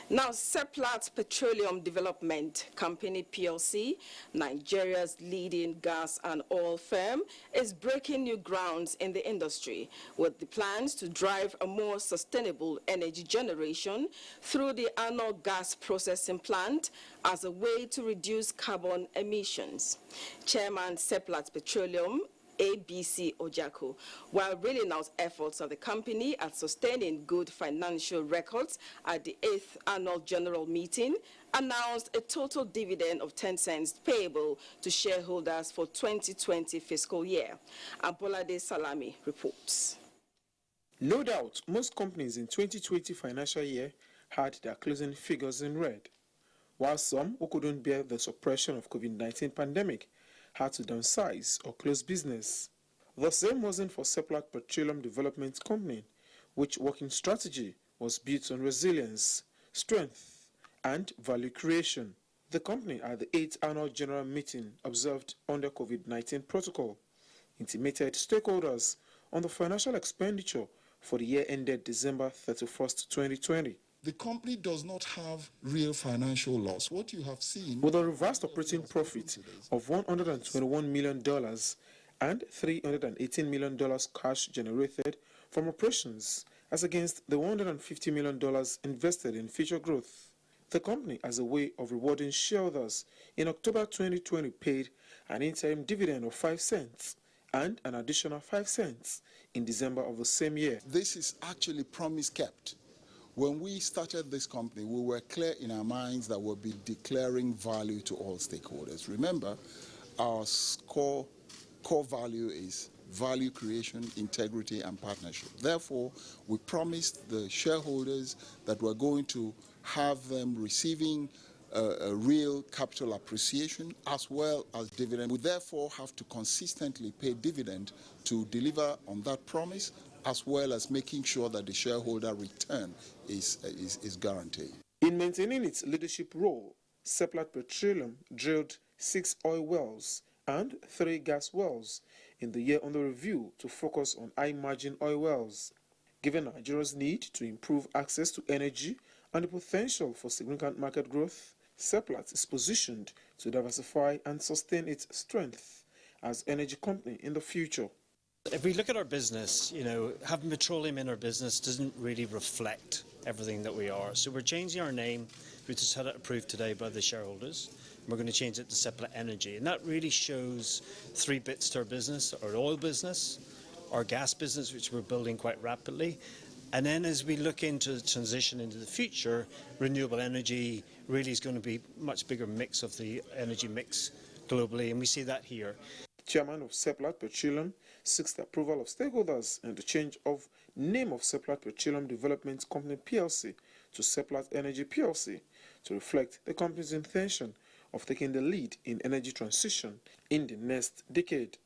Now, Seplat Petroleum Development Company PLC, Nigeria's leading gas and oil firm, is breaking new grounds in the industry with the plans to drive a more sustainable energy generation through the annual gas processing plant as a way to reduce carbon emissions. Chairman Seplat Petroleum, ABC Ojako, while reeling out efforts of the company at sustaining good financial records at the 8th Annual General Meeting, announced a total dividend of 10 cents payable to shareholders for 2020 fiscal year. Abolade Salami reports. No doubt, most companies in 2020 financial year had their closing figures in red, while some who couldn't bear the suppression of COVID-19 pandemic had to downsize or close business. The same wasn't for Seplat Petroleum Development Company, which working strategy was built on resilience, strength, and value creation. The company at the 8th Annual General Meeting observed under COVID-19 protocol, intimated stakeholders on the financial expenditure for the year ended December 31st, 2020. The company does not have real financial loss. What you have seen... With a reversed operating profit of $121 million and $318 million cash generated from operations as against the $150 million invested in future growth. The company, as a way of rewarding shareholders, in October 2020 paid an interim dividend of 5 cents and an additional 5 cents in December of the same year. This is actually promise kept. When we started this company, we were clear in our minds that we'll be declaring value to all stakeholders. Remember, our core value is value creation, integrity, and partnership. Therefore, we promised the shareholders that we're going to have them receiving a real capital appreciation as well as dividend. We therefore have to consistently pay dividend to deliver on that promise, as well as making sure that the shareholder return is guaranteed. In maintaining its leadership role, Seplat Petroleum drilled 6 oil wells and 3 gas wells in the year under review to focus on high-margin oil wells. Given Nigeria's need to improve access to energy and the potential for significant market growth, Seplat is positioned to diversify and sustain its strength as energy company in the future. If we look at our business, having petroleum in our business doesn't really reflect everything that we are. So we're changing our name. We just had it approved today by the shareholders. We're going to change it to Seplat Energy. And that really shows 3 bits to our business: our oil business, our gas business, which we're building quite rapidly, And then as we look into the transition into the future, renewable energy really is going to be a much bigger mix of the energy mix globally, and we see that here. The chairman of Seplat Petroleum seeks the approval of stakeholders and the change of name of Seplat Petroleum Development Company PLC to Seplat Energy PLC to reflect the company's intention of taking the lead in energy transition in the next decade.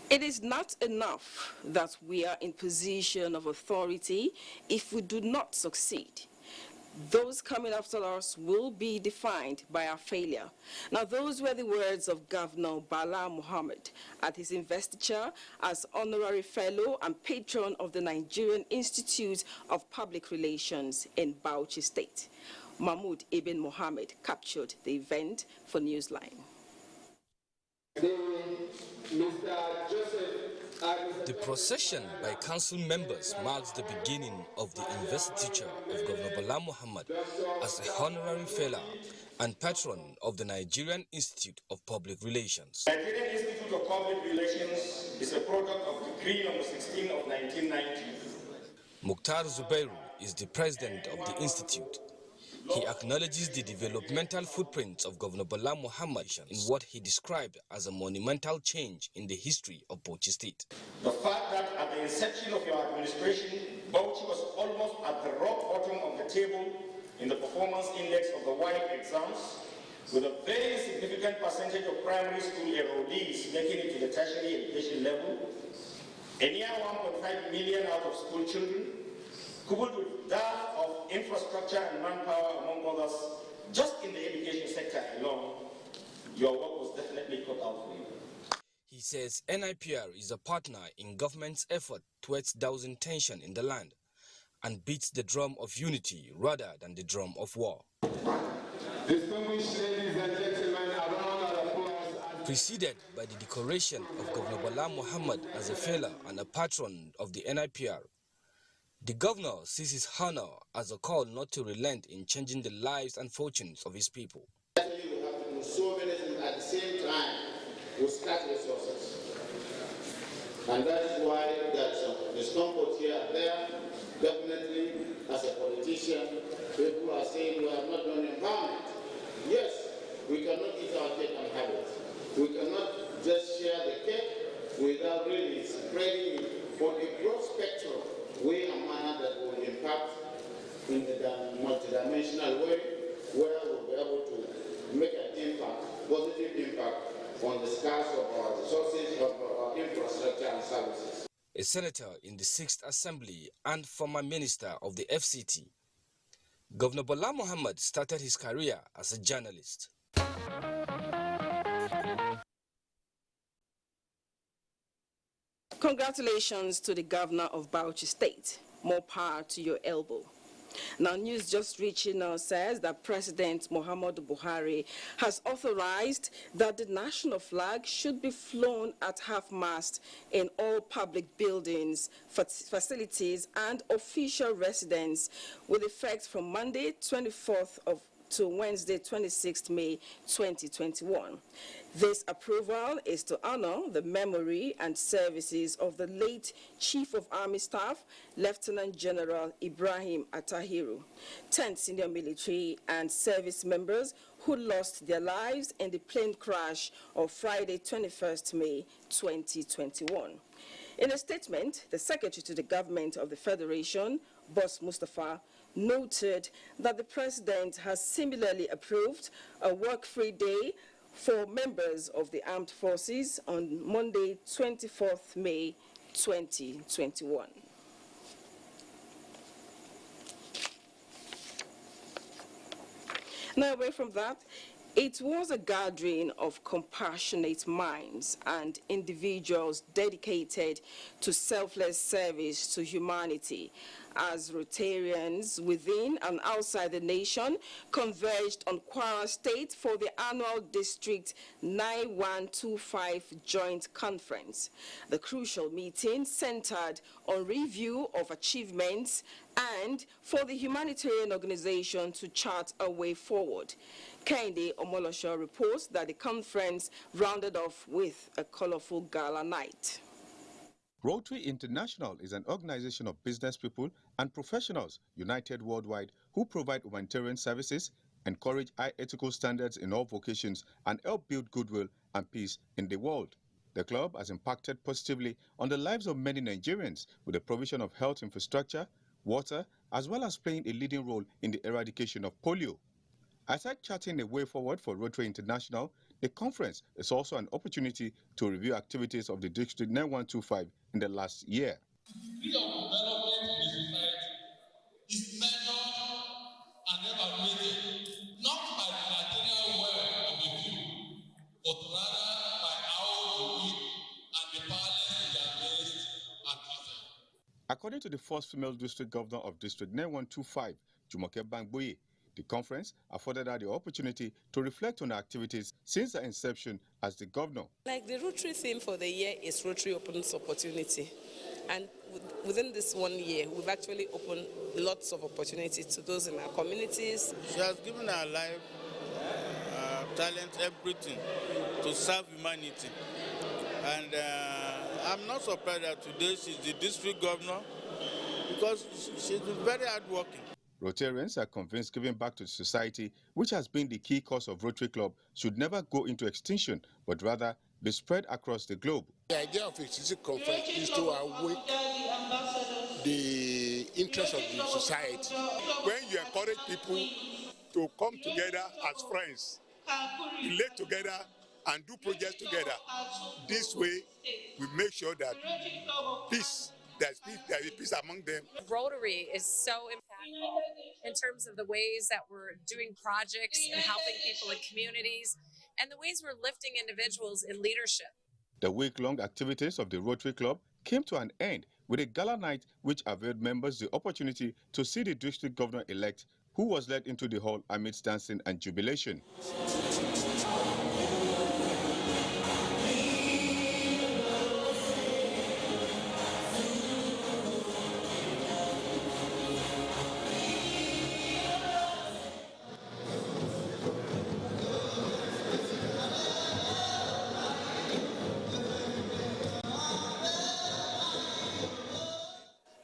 It is not enough that we are in position of authority if we do not succeed. Those coming after us will be defined by our failure. Now, those were the words of Governor Bala Muhammad at his investiture as Honorary Fellow and Patron of the Nigerian Institute of Public Relations in Bauchi State. Mahmoud Ibn Mohammed captured the event for Newsline. The procession by council members marks the beginning of the investiture of Governor Bala Muhammad as a honorary fellow and patron of the Nigerian Institute of Public Relations. The Nigerian Institute of Public Relations is a product of Decree No. 16 of 1990. Mukhtar Zubairu is the president of the institute. He acknowledges the developmental footprints of Governor Bala Muhammad in what he described as a monumental change in the history of Bauchi State. The fact that at the inception of your administration, Bauchi was almost at the rock bottom of the table in the performance index of the WAEC exams, with a very significant percentage of primary school enrollees making it to the tertiary education level, a near 1.5 million out of school children, coupled with that of infrastructure and manpower, among others, just in the education sector alone, your work was definitely cut out for you. He says NIPR is a partner in government's effort towards dousing tension in the land and beats the drum of unity rather than the drum of war. Distinguished ladies and gentlemen, a round of applause. Preceded by the decoration of Governor Bala Muhammad as a fellow and a patron of the NIPR, the governor sees his honor as a call not to relent in changing the lives and fortunes of his people. Actually, we have to do so many things at the same time with scarce resources. And that is why there's some discomfort here and there. Definitely, as a politician, people are saying we have not done empowerment. Yes, we cannot eat our cake and have it. We cannot just share the cake without really spreading it for a broad spectrum way and manner that will impact in a multidimensional way, where we'll be able to make an impact, positive impact on the scarce of our resources, of our infrastructure and services. A senator in the 6th Assembly and former minister of the FCT, Governor Bala Muhammad started his career as a journalist. Congratulations to the governor of Bauchi State. More power to your elbow. Now, news just reaching us says that President Muhammadu Buhari has authorized that the national flag should be flown at half-mast in all public buildings, facilities, and official residence with effect from Monday, 24th to Wednesday, 26th May 2021. This approval is to honor the memory and services of the late Chief of Army Staff, Lieutenant General Ibrahim Attahiru, 10 senior military and service members who lost their lives in the plane crash of Friday, 21st May 2021. In a statement, the Secretary to the Government of the Federation, Boss Mustafa, noted that the President has similarly approved a work-free day for members of the armed forces on Monday, 24th May 2021. Now, away from that, it was a gathering of compassionate minds and individuals dedicated to selfless service to humanity as Rotarians within and outside the nation converged on Kwara State for the annual District 9125 Joint Conference. The crucial meeting centered on review of achievements and for the humanitarian organization to chart a way forward. Kende Omolosho reports that the conference rounded off with a colorful gala night. Rotary International is an organization of business people and professionals united worldwide who provide humanitarian services, encourage high ethical standards in all vocations, and help build goodwill and peace in the world. The club has impacted positively on the lives of many Nigerians with the provision of health infrastructure, water, as well as playing a leading role in the eradication of polio. Aside charting a way forward for Rotary International, the conference is also an opportunity to review activities of the District 9125 in the last year. The degree of development in the society is measured and evaluated not by the material wealth of a few, but rather by how the weak and the powerless in their midst are treated. According to the first female district governor of District 9125, Jumoke Bangboye, the conference afforded her the opportunity to reflect on her activities since her inception as the governor. Like the Rotary theme for the year is Rotary Opens Opportunity. And within this 1 year, we've actually opened lots of opportunities to those in our communities. She has given her life, talent, everything to serve humanity. And I'm not surprised that today she's the district governor because she's been very hardworking. Rotarians are convinced giving back to society, which has been the key cause of Rotary Club, should never go into extinction, but rather be spread across the globe. The idea of a citizen conference is to awake the interest of the society. When you encourage people to come together as friends, relate together, and do projects together, this way we make sure that there's peace among them. Rotary is so impactful in terms of the ways that we're doing projects and helping people in communities and the ways we're lifting individuals in leadership. The week-long activities of the Rotary Club came to an end with a gala night which availed members the opportunity to see the district governor-elect, who was led into the hall amidst dancing and jubilation.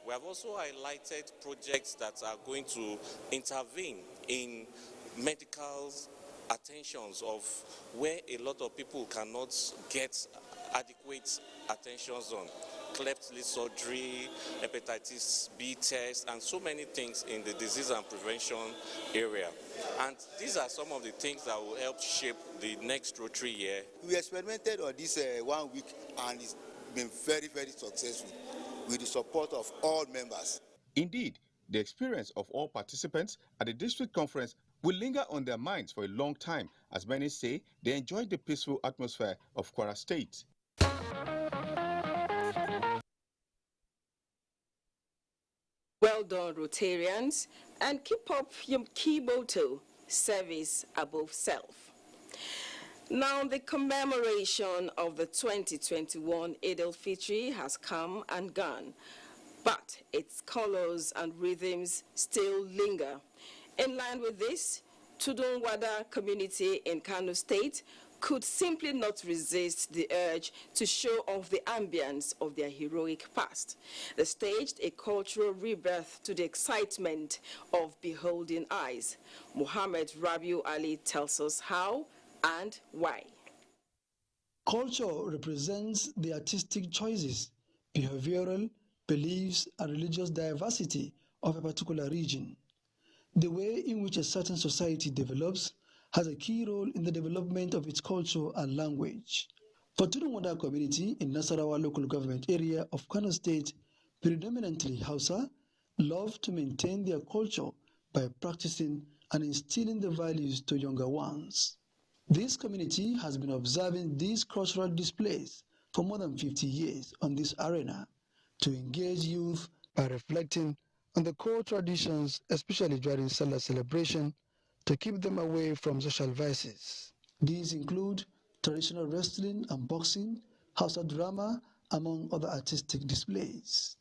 We have also highlighted projects that are going to intervene in medical attentions of where a lot of people cannot get adequate attentions on. Cleft lip surgery, hepatitis B test, and so many things in the disease and prevention area. And these are some of the things that will help shape the next Rotary year. We experimented on this 1 week and it's been very, very successful with the support of all members. Indeed, the experience of all participants at the district conference will linger on their minds for a long time, as many say they enjoyed the peaceful atmosphere of Kwara State. Well done, Rotarians, and keep up your key motto, service above self. Now, the commemoration of the 2021 Eid al-Fitr has come and gone, but its colors and rhythms still linger. In line with this, Tudunwada community in Kano State could simply not resist the urge to show off the ambience of their heroic past. They staged a cultural rebirth to the excitement of beholding eyes. Muhammad Rabiu Ali tells us how and why. Culture represents the artistic choices, behavioral, beliefs, and religious diversity of a particular region. The way in which a certain society develops has a key role in the development of its culture and language. For Tudunwada community in Nasarawa local government area of Kano State, predominantly Hausa, love to maintain their culture by practicing and instilling the values to younger ones. This community has been observing these cultural displays for more than 50 years on this arena to engage youth by reflecting on the core traditions, especially during Salah celebration, to keep them away from social vices. These include traditional wrestling and boxing, Hausa drama, among other artistic displays.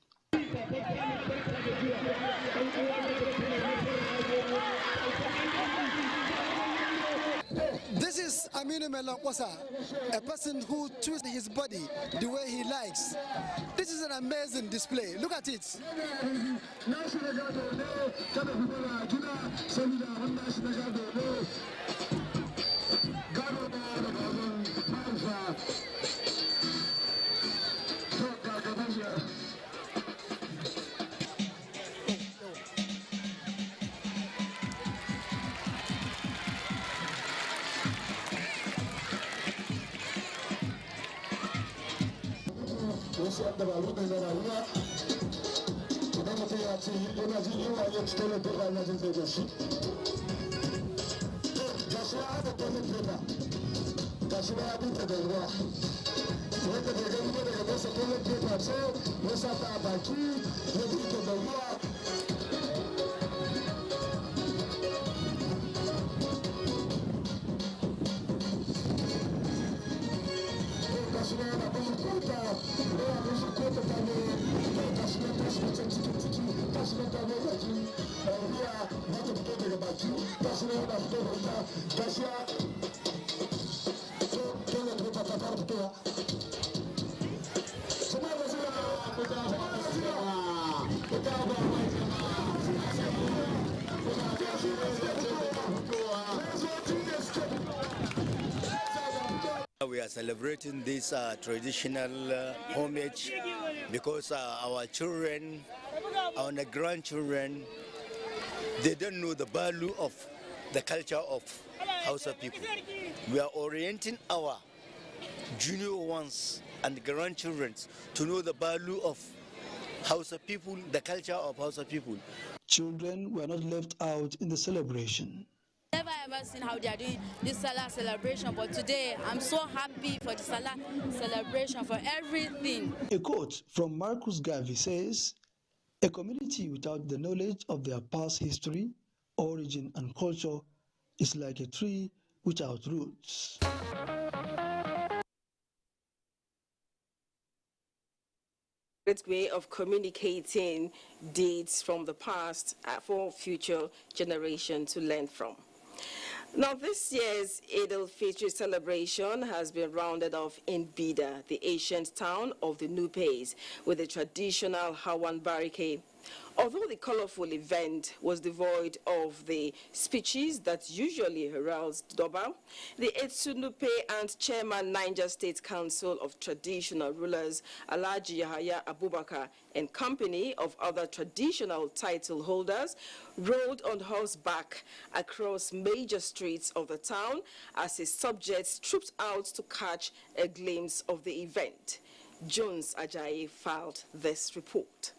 This is, a person who twists his body the way he likes. This is an amazing display. Look at it. We are celebrating this traditional homage because our children, our grandchildren, they don't know the value of the culture of Hausa people. We are orienting our junior ones and grandchildren to know the value of Hausa people, the culture of Hausa people. Children were not left out in the celebration. Never ever seen how they are doing this Salah celebration, but today I'm so happy for the Salah celebration, for everything. A quote from Marcus Garvey says, "A community without the knowledge of their past history, origin and culture is like a tree without roots." Great way of communicating deeds from the past for future generations to learn from. Now, this year's Eid al-Fitr celebration has been rounded off in Bida, the ancient town of the Nupes, with a traditional Hawan barricade. Although the colorful event was devoid of the speeches that usually heralds Doba, the Etsunupe and Chairman Niger State Council of Traditional Rulers, Alhaji Yahaya Abubakar, and company of other traditional title holders rode on horseback across major streets of the town as his subjects trooped out to catch a glimpse of the event. Jones Ajayi filed this report.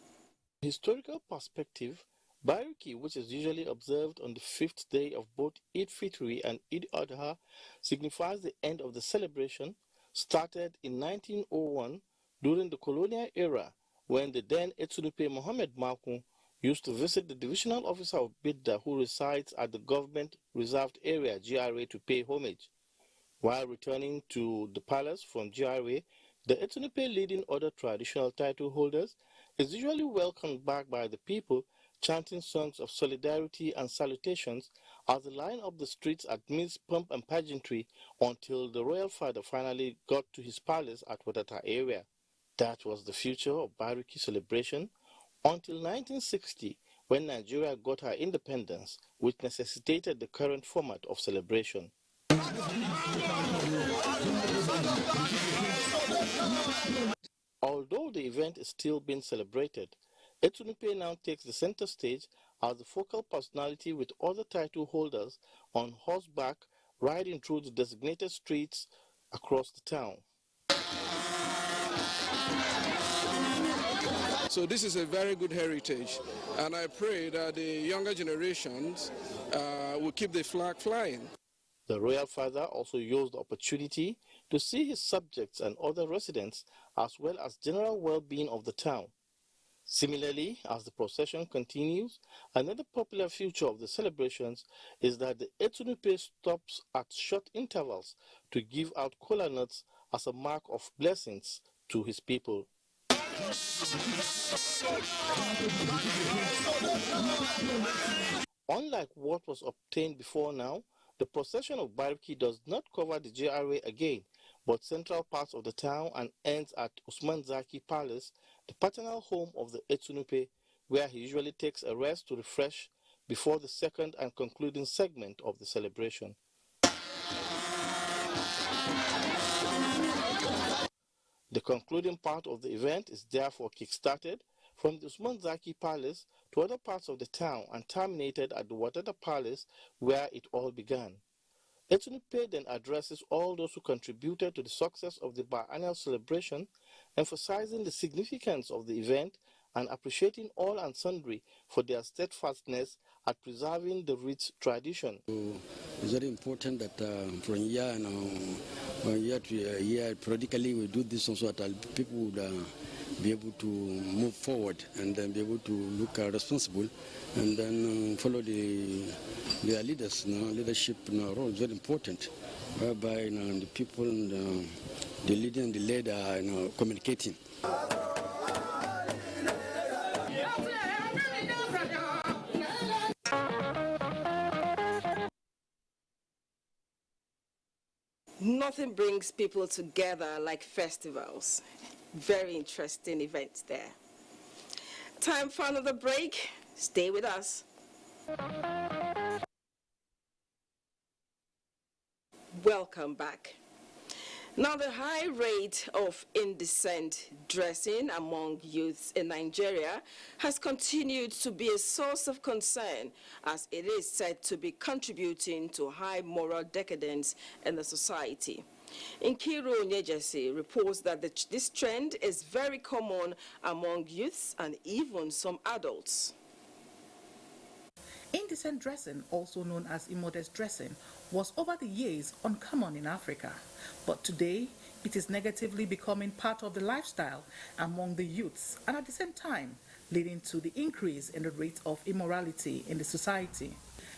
Historical perspective, Bariki, which is usually observed on the 5th day of both Eid Fitri and Eid Adha, signifies the end of the celebration, started in 1901 during the colonial era when the then Etsunupe Mohammed Malku used to visit the divisional officer of Bidda who resides at the government reserved area GRA to pay homage. While returning to the palace from GRA, the Etsunupe leading other traditional title holders is usually welcomed back by the people, chanting songs of solidarity and salutations as they line up the streets amidst pomp and pageantry until the royal father finally got to his palace at Wadata area. That was the future of Bariki celebration until 1960, when Nigeria got her independence, which necessitated the current format of celebration. Although the event is still being celebrated, Etsunupe now takes the center stage as the focal personality with other title holders on horseback riding through the designated streets across the town. So this is a very good heritage, and I pray that the younger generations will keep the flag flying. The royal father also used the opportunity to see his subjects and other residents as well as general well-being of the town. Similarly, as the procession continues, another popular feature of the celebrations is that the Etsunupe stops at short intervals to give out kola nuts as a mark of blessings to his people. Unlike what was obtained before now, The procession of Bariki does not cover the GRA again, but central parts of the town and ends at Usman Zaki Palace, the paternal home of the Etunupe, where he usually takes a rest to refresh before the second and concluding segment of the celebration. The concluding part of the event is therefore kick-started from the Usman Zaki Palace to other parts of the town and terminated at the Wadada Palace, where it all began. Etunupe then addresses all those who contributed to the success of the biennial celebration, emphasizing the significance of the event and appreciating all and sundry for their steadfastness at preserving the rich tradition. It's very important that from year to year, periodically we do this so that people would be able to move forward and then be able to look responsible and then follow their leaders. Leadership role is very important, whereby the people and the leader and the led are communicating. Nothing brings people together like festivals. Very interesting events there. Time for another break. Stay with us. Welcome back. Now, the high rate of indecent dressing among youths in Nigeria has continued to be a source of concern, as it is said to be contributing to high moral decadence in the society. Nkiru Nyejesi reports that this trend is very common among youths and even some adults. Indecent dressing, also known as immodest dressing, was over the years uncommon in Africa, but today it is negatively becoming part of the lifestyle among the youths, and at the same time leading to the increase in the rate of immorality in the society.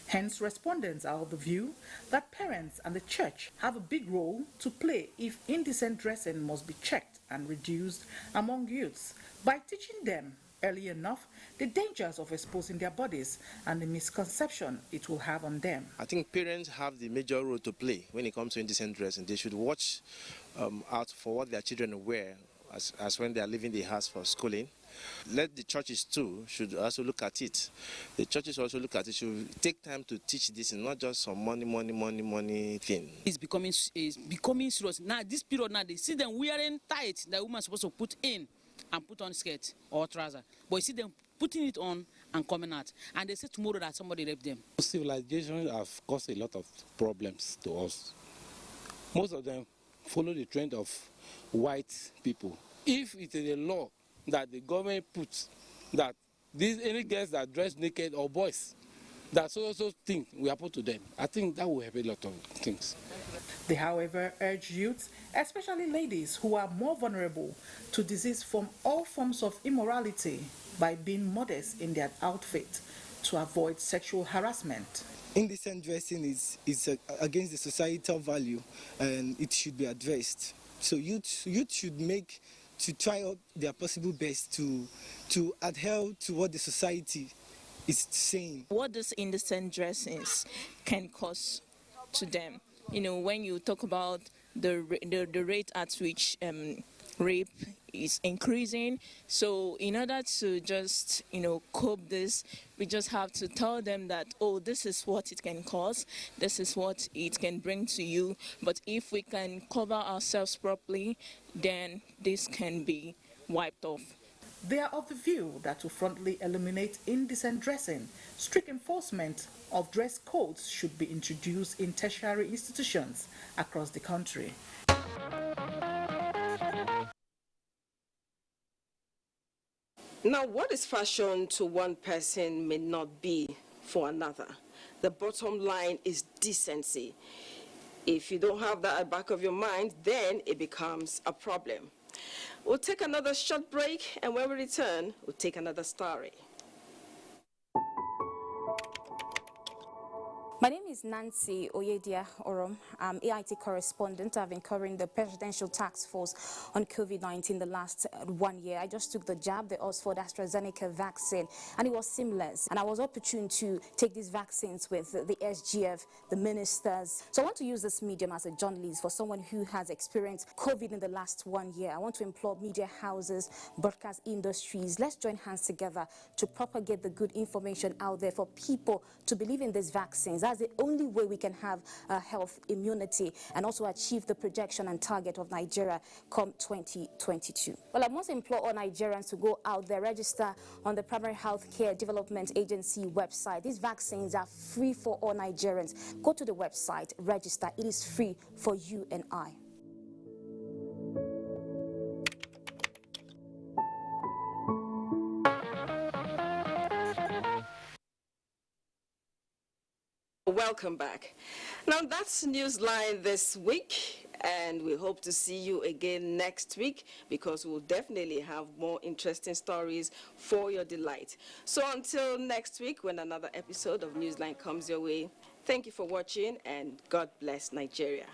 Hence, respondents are of the view that parents and the church have a big role to play if indecent dressing must be checked and reduced among youths by teaching them early enough the dangers of exposing their bodies and the misconception it will have on them. I think parents have the major role to play when it comes to indecent dressing. They should watch out for what their children wear as when they are leaving the house for schooling. Let the churches too should also look at it. The churches also look at it, should take time to teach this and not just some money thing. It's becoming serious. Now this period now they see them wearing tights that women are supposed to put in and put on skirt or trouser. But you see them putting it on and coming out. And they say tomorrow that somebody raped them. Civilization has caused a lot of problems to us. Most of them follow the trend of white people. If it is a law that the government puts that any girls that dress naked or boys, that so thing we happen to them, I think that will help a lot of things. They, however, urge youths, especially ladies who are more vulnerable to disease from all forms of immorality, by being modest in their outfit to avoid sexual harassment. Indecent dressing is against the societal value, and it should be addressed. So youth should try out their possible best to adhere to what the society is saying. What this indecent dressing can cause to them. When you talk about the rate at which rape is increasing, so in order to just cope this, we just have to tell them that, oh, this is what it can cause, this is what it can bring to you, but if we can cover ourselves properly, then this can be wiped off. They are of the view that to frontally eliminate indecent dressing, strict enforcement of dress codes should be introduced in tertiary institutions across the country. Now, what is fashion to one person may not be for another. The bottom line is decency. If you don't have that at the back of your mind, then it becomes a problem. We'll take another short break, and when we return, we'll take another story. My name is Nancy Oyedia Orom. I'm AIT correspondent. I've been covering the Presidential Task Force on COVID-19 the last 1 year. I just took the jab, the Oxford AstraZeneca vaccine, and it was seamless. And I was opportune to take these vaccines with the SGF, the ministers. So I want to use this medium as a journalist for someone who has experienced COVID in the last 1 year. I want to implore media houses, broadcast industries. Let's join hands together to propagate the good information out there for people to believe in these vaccines. That's the only way we can have health immunity and also achieve the projection and target of Nigeria come 2022. Well, I must implore all Nigerians to go out there, register on the Primary Healthcare Development Agency website. These vaccines are free for all Nigerians. Go to the website, register. It is free for you and I. Welcome back. Now that's Newsline this week, and we hope to see you again next week because we'll definitely have more interesting stories for your delight. So until next week, when another episode of Newsline comes your way, thank you for watching, and God bless Nigeria.